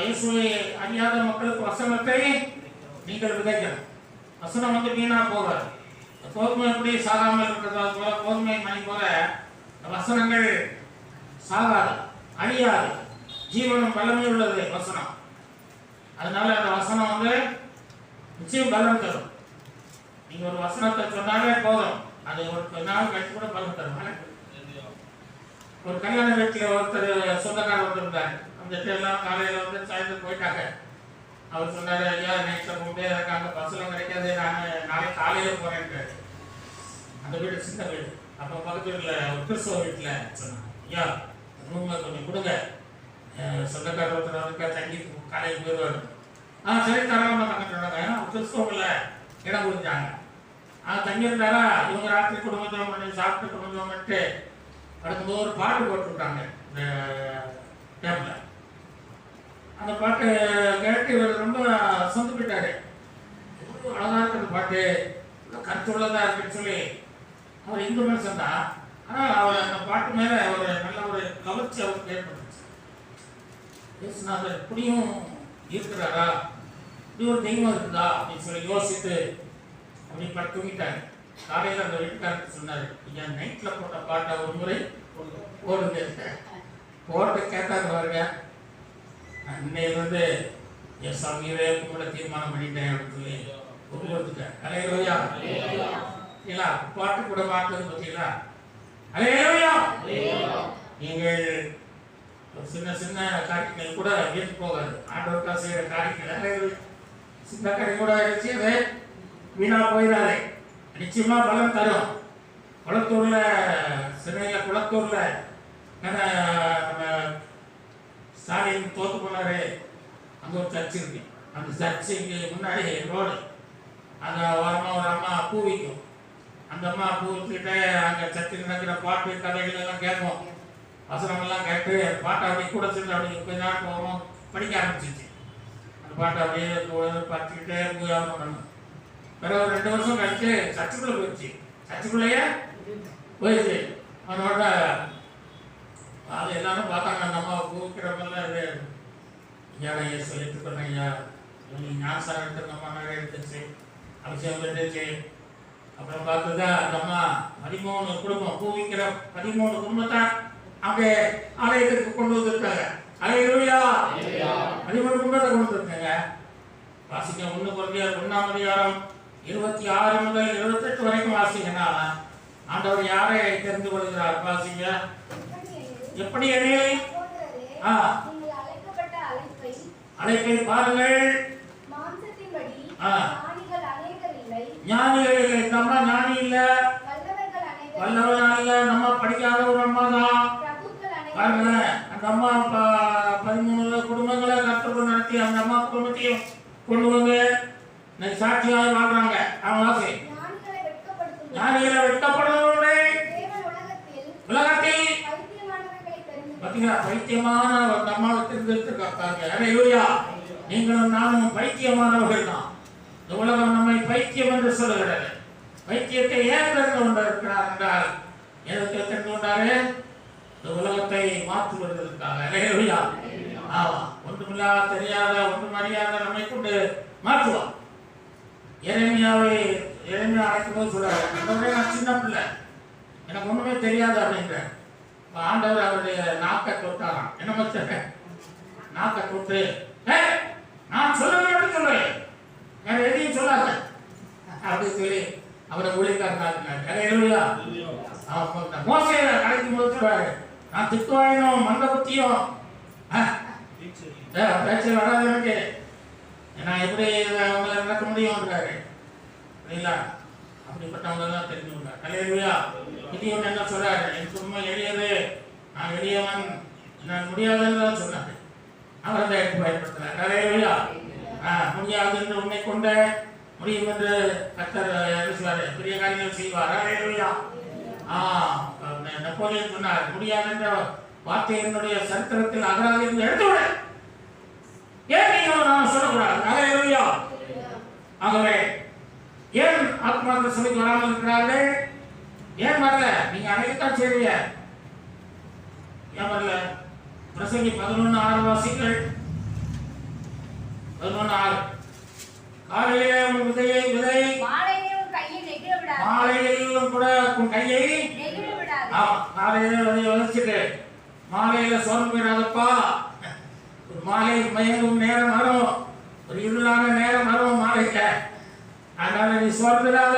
இயேசுவை அறியாத மக்களுக்கு வசனத்தை நீங்கள் விதைக்கிறோம். வசனம் வந்து வீணா போகாது. கோதுமை எப்படி சாகாமல் இருக்கிறதோ அது போல கோதுமை மணி போல வசனங்கள் சாகாது, அழியாது, ஜீவனும் வல்லமை உள்ளது வசனம். அதனால அந்த வசனம் வந்து நிச்சயம் பலன் தரும். நீங்க ஒரு வசனத்தை சொன்னாலே போதும், அது ஒரு நாள் கழிச்சு கூட பலன் தரும். ஒரு கல்யாண வீட்டில் ஒருத்தர் சொந்தக்காரர் வந்திருந்தாரு. அந்த எல்லாம் காலையில வந்து சாயந்தரம் போயிட்டாங்க. அவர் சொன்னாரு, ஐயா நைட்டில் கொண்டே இருக்காங்க, பஸ்ஸெல்லாம் கிடைக்காது, நான் நாளைக்கு காலையில போறேன்ட்டாரு. அந்த வீடு சின்ன வீடு. அப்போ பக்கத்து வீட்டில் ஒரு கிறிஸ்தவ வீட்டில் சொன்னாங்க, ஐயா ரூமை கொஞ்சம் கொடுங்க, சொந்தக்காரர் ஒருத்தர் வந்து தங்கி காலையில் போயிடுவார். சரி தராமல் தங்க சொன்னாங்க. கிறிஸ்தவங்கள இடம் கொடுத்தாங்க. தங்கியிருந்தாரா, இவங்க ராத்திரி குடும்பத்தோம் பண்ணி சாப்பிட்டு குடும்பத்தோம்ட்டு படுக்கும்போது ஒரு பாட்டு போட்டுவிட்டாங்க இந்த டேப்ல. அந்த பாட்டு கேட்டு இவர் ரொம்ப சொந்து போயிட்டாரு. எவ்வளோ அழகாக இருக்கிற பாட்டு, கருத்துள்ளதாக இருக்குன்னு சொல்லி. அவர் இந்து மனுஷன் தான், ஆனால் அவர் அந்த பாட்டு மேலே ஒரு நல்ல ஒரு கவர்ச்சி அவருக்கு ஏற்பட்டுச்சு. இயேசுநாதர் இப்படியும் இருக்கிறாரா, இப்படி ஒரு தெய்வம் இருக்குதா அப்படின்னு சொல்லி யோசித்து அப்படி பட்டு தூங்கிட்டாரு. காலையில் அந்த வீட்டுக்காரருக்கு சொன்னார், ஐயா நைட்டில் போட்ட பாட்டை ஒரு முறை போடுங்க. போட்டு கேட்டாங்க பாருங்க. அன்னையில வந்து என் சாமியவே கும்பிட தீர்மானம் பண்ணிட்டேன் அப்படின்னு சொல்லி ஒப்புக்கொடுத்துட்டேன். அலையலோயா இல்லைங்களா? பாட்டு கூட மாட்டது பார்த்தீங்களா? அலையலோயா. நீங்கள் சின்ன சின்ன காரியங்கள் கூட வீட்டு போகாது. ஆண்டவருக்கா செய்கிற காரியங்கள் சின்ன காரியம் கூட ஆயிடுச்சு, அது வீணா போயிடாது. நிச்சயமா பலன் தரும். குளத்தூர்ல சென்னையில் குளத்தூர்ல நம்ம ஸ்டாலின் தோத்து போனாரு. அங்கே ஒரு சர்ச்சு இருக்கு. அந்த சர்ச்சுக்கு முன்னாடி ரோடு, அந்த ஓரமாக ஒரு அம்மா பூ விற்கும். அந்த அம்மா பூ விற்றுக்கிட்ட அங்கே சர்ச்சுக்கு நடக்கிற பாட்டு கதைகள் எல்லாம் கேட்கும். வசனங்கள்லாம் கேட்டு பாட்டை அப்படியே கூட சேர்ந்து அப்படி கொஞ்ச நேரம் போவோம் படிக்க ஆரம்பிச்சிச்சு. அந்த பாட்டை அப்படியே பார்த்துக்கிட்டே பண்ணணும். பிறகு ஒரு 2 வருஷம் கழிச்சு சர்ச்சுக்குள்ளே போயிடுச்சு. சர்ச்சுக்குள்ளேயே போயிடுச்சு. அவனோட அது எல்லாரும் பார்த்தாங்க. அந்த அம்மா பூக்கிறவங்கெல்லாம் இது ஐயா இயேசு எடுத்துக்கணும் ஐயா, ஞானசாரம் எடுத்து அம்மா நிறைய எடுத்துச்சு, அபிஷேகம் எடுத்துச்சு. அப்புறம் பார்த்ததா அந்த அம்மா 13 குடும்பம், பூவிக்கிற 13 குடும்பத்தை அங்கே ஆலயத்திற்கு கொண்டு வந்துருக்காங்க. அல்லேலூயா. 13 குடும்பத்தை கொண்டு வந்துருக்காங்க. வாசிக்க 1 கொரிந்தியர் 1ஆம் அதிகாரம் 26 முதல் 28 வரைக்கும் வாசிங்கன்னா ஆண்டவர் யாரை தெரிந்து கொள்கிறார்? வாசிங்க. எப்படி அழைப்பை பாருங்கள். ஞானிகள் இல்லை, நம்ம ஞானி இல்ல, வல்லவன் இல்ல, நம்ம படிக்காத ஒரு அம்மா தான். பாருங்க, அந்த அம்மா 13 குடும்பங்களை கற்றுக்கொண்டு நடத்தி அந்த அம்மா குடும்பத்தையும் கொண்டு வந்து சாட்சியாக வாழ்றாங்க. அவன் வாசி. ஞானிகளை வெட்கப்படுவதோடு உலகத்தில் பார்த்தீங்களா பைத்தியமான ஒரு அம்மாவை தெரிஞ்சிருக்காங்க. அல்லேலூயா. நீங்களும் நானும் பைத்தியமானவர்கள் தான். இந்த உலகம் நம்மை பைத்தியம் என்று சொல்லுகிறது. பைத்தியத்தை ஏன் தெரிந்து கொண்டிருக்கிறார் என்றால் எதற்கு தெரிந்து கொண்டாரு? இந்த உலகத்தை மாற்றுவதற்காக. அல்லேலூயா. ஆமா, ஒன்றுமில்லாத தெரியாத ஒன்றும் அறியாத நம்மை கொண்டு மாற்றுவான். எரேமியா அழைக்கும் போது சொல்றாரு, நான் சின்ன பிள்ளை, எனக்கு ஒண்ணுமே தெரியாது அப்படின்ற. ஆண்டவர் அவருடைய நாக்கை தொட்டாராம். என்ன மச்ச நாக்கை தொட்டு, நான் சொல்லுவேன் சொல்லுவேன், நான் எதையும் சொல்லாத அப்படின்னு சொல்லி அவரை ஊழியக்காரனாக்குனார். மோசையை அழைக்கும் போது சொல்றாரு, நான் திட்டுவாயினும் மந்த புத்தியும் பேச்சு வராது எனக்கு, நான் எப்படி அவங்களை நடக்க முடியும்ன்றாரு. இல்லைங்களா? அப்படிப்பட்டவங்க தான் தெரிஞ்சு கொண்டார். அல்லேலூயா. கிதியோன் என்ன சொல்றாரு? என் சும்மா எளியது, நான் எளியவன், நான் முடியாதுன்னு தான் சொன்னாரு. அவர் அதை எடுத்து பயன்படுத்தினார். அல்லேலூயா. முடியாது என்று உன்னை கொண்ட முடியும் என்று கர்த்தர் என்ன சொல்றாரு? பெரிய காரியங்கள் செய்வார். அல்லேலூயா. நெப்போலியன் சொன்னார், முடியாது என்ற வார்த்தை என்னுடைய சரித்திரத்தில் அகராதி என்று எடுத்துவிட, ஏன் நீங்கள் நான் சொல்லக்கூடாது? அல்லேலூயா. ஆகவே ஏன் ஆத்மார்த்த சபைக்கு வராமல் இருக்கிறார்கள்? ஏன் வரல? நீங்க அனைத்தான் செய்வீங்க. ஏன் வரல? பிரசங்கி 11:6 வாசிகள். 11:6. காலையிலே உன் விதை மாலையிலும் கூட உன் கையை காலையில வச்சுட்டு மாலையில சோர்ந்து போயிடாதப்பா. ஒரு மாலை மயங்கும் நேரம் வரும், ஒரு இருளான நேரம் வரும் மாலையில. அதனால நீ சோர்ந்துடாத.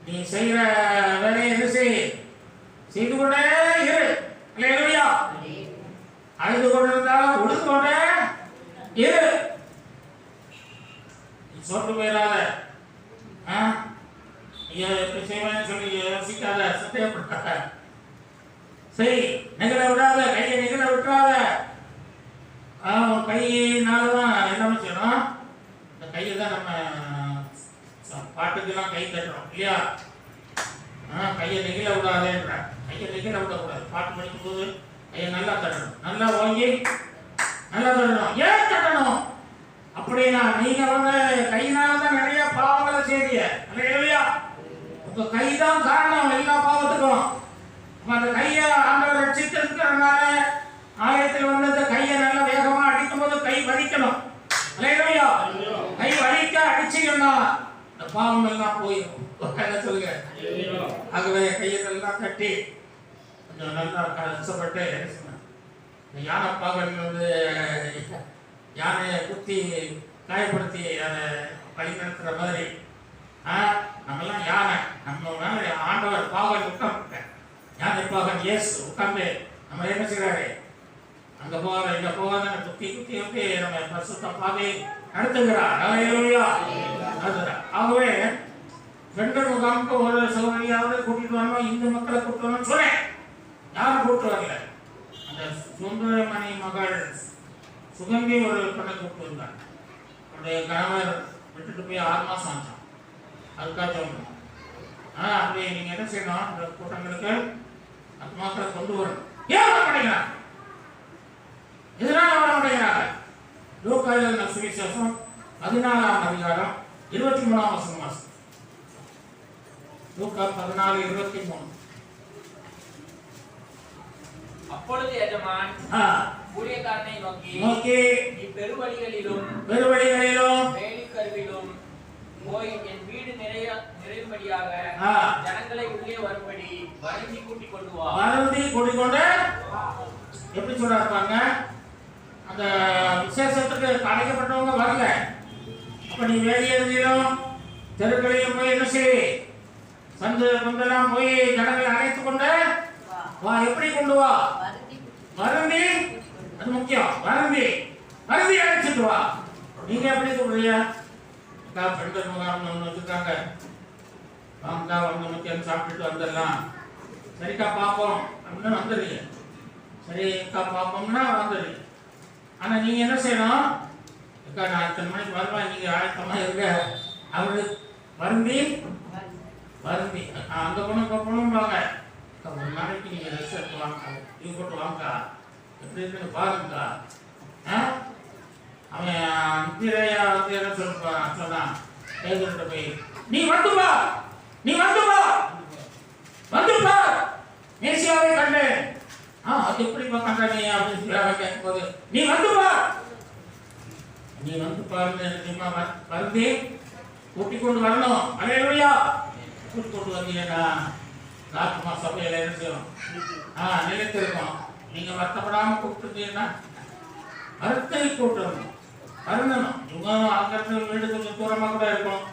நீ செய்கிற வேலையை என்ன செய்து கொண்டே இரு. அல்லேலூயா. அழுது கொண்டிருந்தாலும் உழுது கொண்டே இரு. நீ சோர்ந்து போயிடாத. எப்படி செய்வேன்னு சொல்லி யோசிக்காத, சந்தேகப்படாத. செய், நெகிழ விடாத, கையை நெகிழ விட்டுறாத. கையினாலதான் எல்லாமே செய்யணும். இந்த கையை தான் நம்ம பாட்டுக்கெல்லாம் கை தட்டுறோம் இல்லையா? கையை நெகிழ விடாதேன்ற. கையை நெகிழ விடக்கூடாது. பாட்டு படிக்கும் போது கையை நல்லா தட்டணும், நல்லா வாங்கி நல்லா தட்டணும். ஏன் தட்டணும் அப்படின்னா, நீங்க கையினால தான் நிறைய பாவங்களை செய்றீங்க. அல்லேலூயா. உங்க கை தான் காரணம் எல்லா பாவத்துக்கும். அந்த கையை ஆண்டவர் ரட்சித்திருக்கிறதுனால ஆலயத்தில் அந்த கையை நல்லா வேகமா அடிக்கும் போது கை வலிக்கணும். அல்லேலூயா. கை வலிக்க அடிச்சீங்கன்னா இந்த பாவம் எல்லாம் போயிடும். என்ன சொல்லுங்க? ஆகவே கையை எல்லாம் தட்டி கொஞ்சம் நல்லா கஷ்டப்பட்டு யானைப்பாகன் யானையை குத்தி காயப்படுத்தி அதை வழிநடத்துற மாதிரி நம்மெல்லாம் யானை, நம்ம மேல ஆண்டவர் பாகன் உட்கார்ந்து, யானை பாகன் இயேசு உட்கார்ந்து நம்ம என்ன செய்யறாரு, அங்க போகாத இங்க போகாத குத்தி குத்தி குத்தி நம்ம பரிசுத்த பாதை நடத்துகிறார். அல்லேலூயா. ஆகவே பெண்கள் முகாமுக்கு ஒரு சௌகரியாவது கூட்டிட்டு வரணும், இந்து மக்களை கூட்டிட்டு வரணும்னு சொன்னேன். யாரும் கூப்பிட்டு வரல. அந்த சுந்தரமணி மகள் சுகந்தி ஒரு பெண்ணை கூப்பிட்டு வந்தாங்க. அவருடைய கணவர் விட்டுட்டு போய் 6 மாசம் ஆச்சான். அதுக்காக சொல்லணும். அப்படி நீங்க என்ன செய்யணும், இந்த கூட்டங்களுக்கு அந்த மக்களை கொண்டு வரணும். ஏன் வர மாட்டேங்கிறாங்க? இதனால வர மாட்டேங்கிறாங்க. லூக்கா எழுதின சுவிசேஷம் 14ஆம் அதிகாரம் 23ஆம் வசனம். லூக்கா 14:23. அப்பொழுது எஜமான் ஊழியக்காரனை நோக்கி நீ பெருவழிகளிலும் வேலிக்கருவிலும் போய் என் வீடு நிறையும்படியாக ஜனங்களை உள்ளே வரும்படி வருந்தி கூட்டிக் கொண்டு வா. வருந்தி கூட்டிக் கொண்டு எப்படி சொல்றாங்க? அந்த விசேஷத்துக்கு அழைக்கப்பட்டவங்க வரல. அப்ப நீ வேலையிலும் தெருக்களையும் போய் என்ன செய், சந்து கொண்டெல்லாம் போய் ஜனங்களை அழைத்து கொண்டு வா. எப்படி கொண்டு வா? வருந்தி. அது முக்கியம். வருந்தி அழைச்சிட்டு வா. நீங்க எப்படி சொல்றீங்க? பெண்கள் முகாம் ஒன்று வச்சுருக்காங்க. வாங்கக்கா வந்து முக்கியம் சாப்பிட்டுட்டு வந்துடலாம். சரிக்கா பார்ப்போம் அப்படின்னு வந்துடுறீங்க. சரிக்கா பார்ப்போம்னா வந்துடுறீங்க. ஆனா நீங்க என்ன செய்யணும்? அக்கா நான் இத்தனை மணிக்கு வருவேன், நீங்க ஆயத்தமா இருக்க. அவரு வருந்தி அங்க போகணும் வாங்க. ஒரு நாளைக்கு நீங்க ரெஸ்ட் எடுத்து வாங்க, லீவ் போட்டு வாங்கக்கா, எப்படி இருக்குன்னு பாருங்கக்கா. அவன் நித்திரையா வந்து என்ன சொன்னான், பேதுருட்ட போய் நீ வந்து பா மேசியாவை கண்டு. அது எப்படிப்பா கண்ட நீ அப்படின்னு சொல்லி கேட்கும்போது நீ வந்து பாருங்க, வருந்தி கூட்டிக் கொண்டு வரணும். அல்லேலூயா. கூட்டிக் கொண்டு வந்தீங்கன்னா ஆத்மா சபையில என்ன செய்யும்? நிலைத்திருக்கும். நீங்க வருத்தப்படாம கூப்பிட்டுருந்தீங்கன்னா வருத்தத்தை கூட்டணும், வருந்தணும். இவங்க அங்கிருந்து வீடு கொஞ்சம் தூரமா கூட இருக்கும்,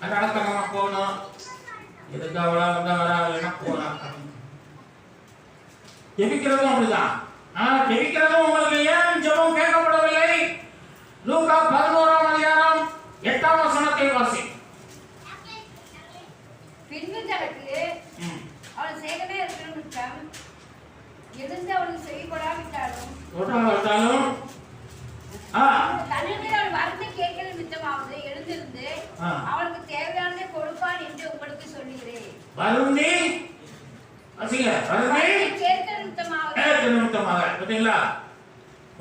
அது அடக்கமா போகணும். எதுக்கு அவளா வந்தா வரா போகலாம். ஜெபிக்கிறதும் அப்படிதான். ஜெபிக்கிறதும் உங்களுக்கு ஏன் ஜெபம் கேட்கப்படவில்லை? லூக்கா 11ஆம் அதிகாரம் 8ஆம் வசனத்தை வாசி. பின்பு தனக்கு அவன் சேகமே இருக்கணும், எழுந்து அவனுக்கு செய்யப்படாவிட்டாலும் தன்னிடத்தில் அவன் வரத்தை கேட்கிற நிமித்தமாவது எழுந்திருந்து அவனுக்கு தேவையானதை கொடுப்பான் என்று உங்களுக்கு சொல்லுகிறேன். வருந்தி கேட்கிற நிமித்தமாக பாத்தீங்களா?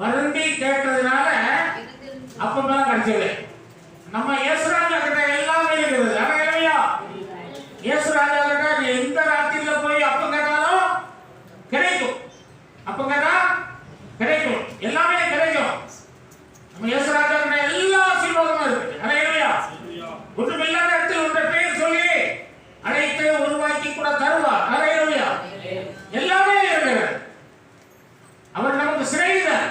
வருந்தி கேட்டதுனால அப்பதான் கிடைச்சது. நம்ம இயேசுராஜா கிட்ட எல்லாமே இருக்குது. அல்லேலூயா. இயேசுராஜா கிட்ட எந்த ராத்திரில போய் அப்பம் கேட்டாலும் கிடைக்கும். அப்பம் கேட்டா கிடைக்கும், எல்லாமே கிடைக்கும். நம்ம இயேசுராஜா கிட்ட எல்லா ஆசீர்வாதமும் இருக்கு. அல்லேலூயா. ஒன்றுமில்லாத இடத்தில் ஒன்றை பேர் சொல்லி அழைத்து உருவாக்கி கூட தருவார். அல்லேலூயா. எல்லாமே இருக்கிறது. அவர் நமக்கு சிநேகிதர்.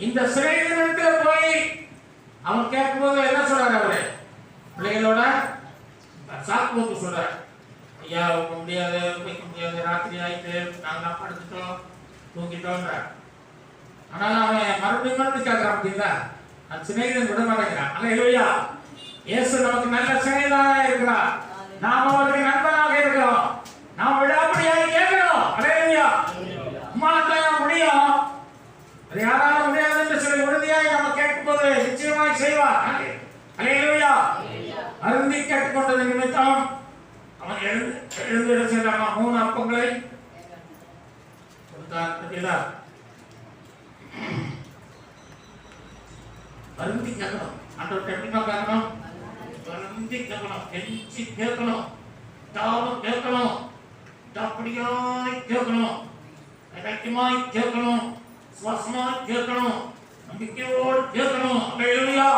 இந்த சிநேகிதத்தில் போய் அவன் கேட்கும்போது என்ன சொல்றாரு? அவரு பிள்ளைகளோட சாக்கும்போது சொல்றாரு, ஐயா முடியாது, வைக்க முடியாது, ராத்திரி ஆயிட்டு நாங்களாம் படுத்துட்டோம் தூங்கிட்டோன்ற. ஆனாலும் அவன் மறுபடியும் கேட்கறான். அப்படிங்களா? அந்த சிநேகிதன் விட மாட்டேங்கிறான். அல்லேலூயா. இயேசு நமக்கு நல்ல சிநேகிதனாக இருக்கிறார். நாம் அவருக்கு நண்பனாக இருக்கிறோம். நாம் விடாப்படியாக கேட்கிறோம். அல்லேலூயா. உம்மால் முடியும், அது யாராலும் முடியாது என்று சொல்லி உறுதியாக நம்ம கேட்கும்போது நிச்சயமாய் செய்வார். அல்லேலூயா. அருந்தி கேட்டுக்கொண்டது நிமித்தம் அவன் எழுந்து செய்யலாமா? 3 அப்பங்களை கொடுத்தார். வருந்தி கேட்கணும். ஆண்டவர் எப்படிமா கேட்கணும்? வருந்தி கேட்கணும், கெஞ்சி கேட்கணும், தாவும் கேட்கணும், அப்படியாய் கேட்கணும், இலக்கியமாய் கேட்கணும், சுவாசமாய் கேட்கணும், நம்பிக்கையோடு கேட்கணும். அல்லேலூயா.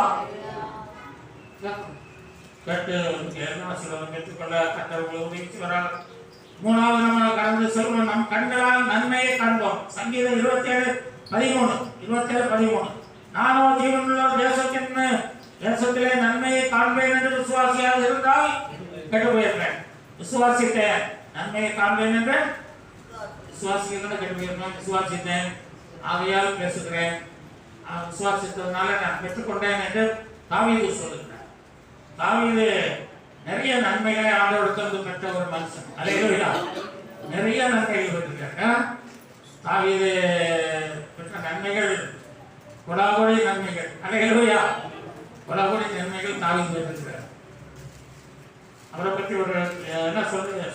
கேட்டு ஆசீர்வாதம் பெற்றுக்கொள்ள கர்த்தர் உதவி செய்வார். 3வது நம்ம கடந்து செல்வோம். நம் கண்களால் நன்மையை காண்போம். சங்கீதம் 27:13 நானோ ஜீவனுள்ள தேசத்திலே நன்மையை காண்பேன் என்று விசுவாசியாக இருந்தால் கெட்டு போயிருப்பேன். விசுவாசித்தேன், நன்மையை காண்பேன் என்று விசுவாசிக்கிறேன், கெட்டு போயிருப்பேன். விசுவாசித்தேன், ஆகையால் பேசுகிறேன். விசுவாசித்ததுனால நான் பெற்றுக்கொண்டேன் என்று தாவீது சொல்லுகிறார். தாவீது நிறைய நன்மைகளை ஆண்டவரிடத்திலிருந்து பெற்ற ஒரு மனுஷன். அல்லேலூயா. நிறைய நன்மைகள் பெற்றிருக்கார். தாவீது பெற்ற நன்மைகள் கொடாகொடி நன்மைகள். அல்லேலூயா. கொடாகொடி நன்மைகள் தாவீது பெற்றிருக்கிறார். அவரை பற்றி ஒரு என்ன சொல்லிங்க.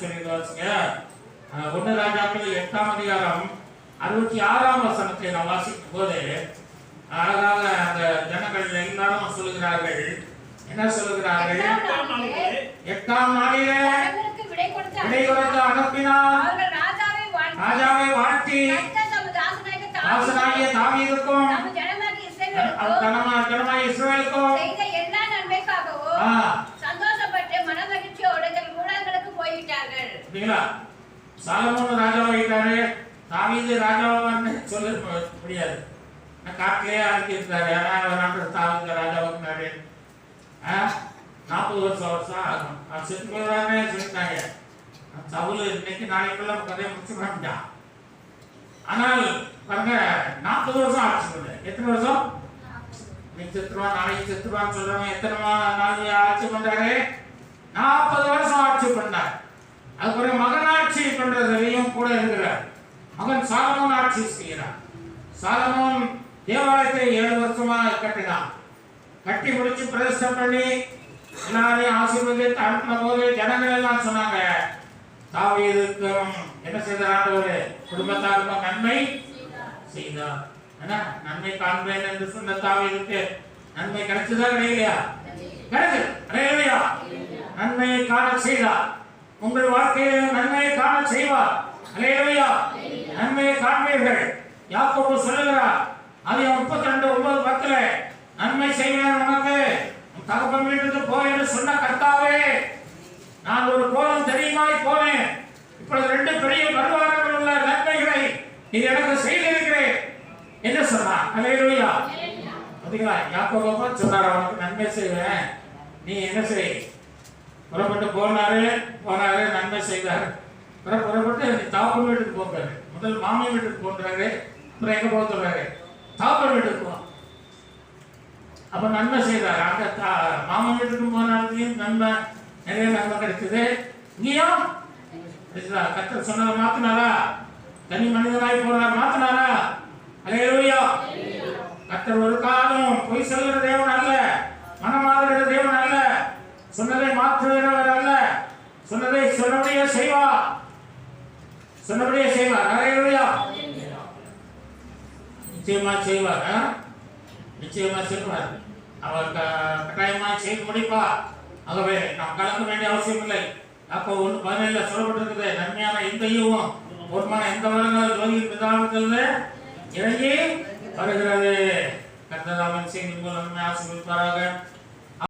1 ராஜாக்கள் 8ஆம் அதிகாரம் 66ஆம் வசனத்தை நான் வாசிக்கும் போது அழகாக அந்த ஜனங்கள் எல்லாரும் சொல்லுகிறார்கள். என்ன சொல்லுகிறார்கள்? 8ஆம் நாளிலே விடை கொடுத்து அனுப்பினார். ராஜாவை வாழ்த்தி தாசனாகிய தாவீதுக்கும் ஜனமாகிய இஸ்ரவேலுக்கும் செய்த எல்லா நன்மைக்காகவும் சந்தோஷப்பட்டு மனமகிழ்ச்சியோடு தங்கள் ஊழல்களுக்கு போய்விட்டார்கள். சரிங்களா? சாலமோன் ராஜாவாயிட்டாரு, தாவீது ராஜாவான்னு சொல்ல முடியாது. காட்டிலே அழைக்கிறாரு. தாவீது ராஜாவுக்குனாரு. 40 வருஷம் ஆகும். அது செத்து போயிடாமே சொல்லிட்டாங்க. சவுல் இன்னைக்கு நாளைக்குள்ள கதையை முடிச்சு பண்ணிட்டான். ஆனால் பாருங்க, 40 வருஷம் ஆட்சி பண்ண. எத்தனை வருஷம்? இன்னைக்கு செத்துருவான், நாளைக்கு செத்துருவான்னு சொல்றவங்க எத்தனை நாள் ஆட்சி பண்றாரு? 40 வருஷம் ஆட்சி பண்ணார். அதுக்கப்புறம் மகன் ஆட்சி பண்றதுலையும் கூட இருக்கிறார். மகன் சாலமோன் ஆட்சி செய்கிறார். சாலமோன் தேவாலயத்தை 7 வருஷமா கட்டினான். கட்டி முடிச்சு பிரதிஷ்டம் பண்ணி எல்லாரையும் ஆசீர்வதித்து அனுப்பின போது ஜனங்கள் எல்லாம் சொன்னாங்க, தாவீதுக்கும் என்ன செய்தார் ஆண்டவர்? குடும்பத்தாருக்கும் நன்மை செய்தார். நன்மை காண்பேன் என்று சொன்ன தாவீதுக்கு நன்மை கிடைச்சதா? கிடைக்கலையா? கிடைச்சது. அல்லேலூயா. நன்மையை காண செய்தார். உங்கள் வாழ்க்கையில் நன்மையை காண செய்வார். அல்லேலூயா. நன்மையை காண்பீர்கள். யாக்கோபு சொல்லுகிறார், அதிகாரம் 32:9-10 நன்மை செய்வேன் உனக்கு, தகப்பன் வீட்டுக்கு போய் என்று சொன்ன கர்த்தாவே, நான் ஒரு கோலம் தெரியுமாய் போனேன். இப்பொழுது 2 பெரிய பரிவாரங்கள் உள்ள நன்மைகளை இது எனக்கு செய்திருக்கிறேன் என்று சொன்னார். அல்லேலூயா. பாத்தீங்களா? யாக்கோபு சொன்னார், அவனுக்கு நன்மை செய்வேன், நீ என்ன செய். புறப்பட்டு போனாரு, நன்மை செய்தார். புறப்பட்டு நீ தாப்பன் வீட்டுக்கு போகிறாரு. முதல் மாமி வீட்டுக்கு போகிறாரு. அப்புறம் எங்க போக சொல்றாரு? தாப்பன் வீட்டுக்கு போ. அப்ப நன்மை செய்தார். அங்க மாமன் வீட்டுக்கு போனாலும் நன்மை, நிறைய நன்மை கிடைச்சது. இங்கேயும் கர்த்தர் சொன்னதை மாத்தினாரா? தனி மனிதனாய் போனார், மாத்தினாரா? அல்லேலூயா. கர்த்தர் ஒரு காலம் பொய் சொல்கிற தேவன் அல்ல, மனமாறுகிற தேவன் அல்ல, சொன்னதை மாற்றுகிறவர் அல்ல, சொன்னபடியே செய்வார். அல்லேலூயா. நிச்சயமா செய்வார். நிச்சயமா செய்வார். அவர் கட்டாயமாக செய்து முடிப்பார். ஆகவே நாம் கலக்க வேண்டிய அவசியம் இல்லை. அப்போ 1:17 சொல்லப்பட்டிருக்குது, நன்மையான எந்த ஈவும் ஒருமான எந்த வருங்கள் ஜோதியின் பிதாவிலிருந்து இறங்கி வருகிறது. கர்த்தர் அவன் செய்தி மூலம் ஆசீர்வதிப்பாராக.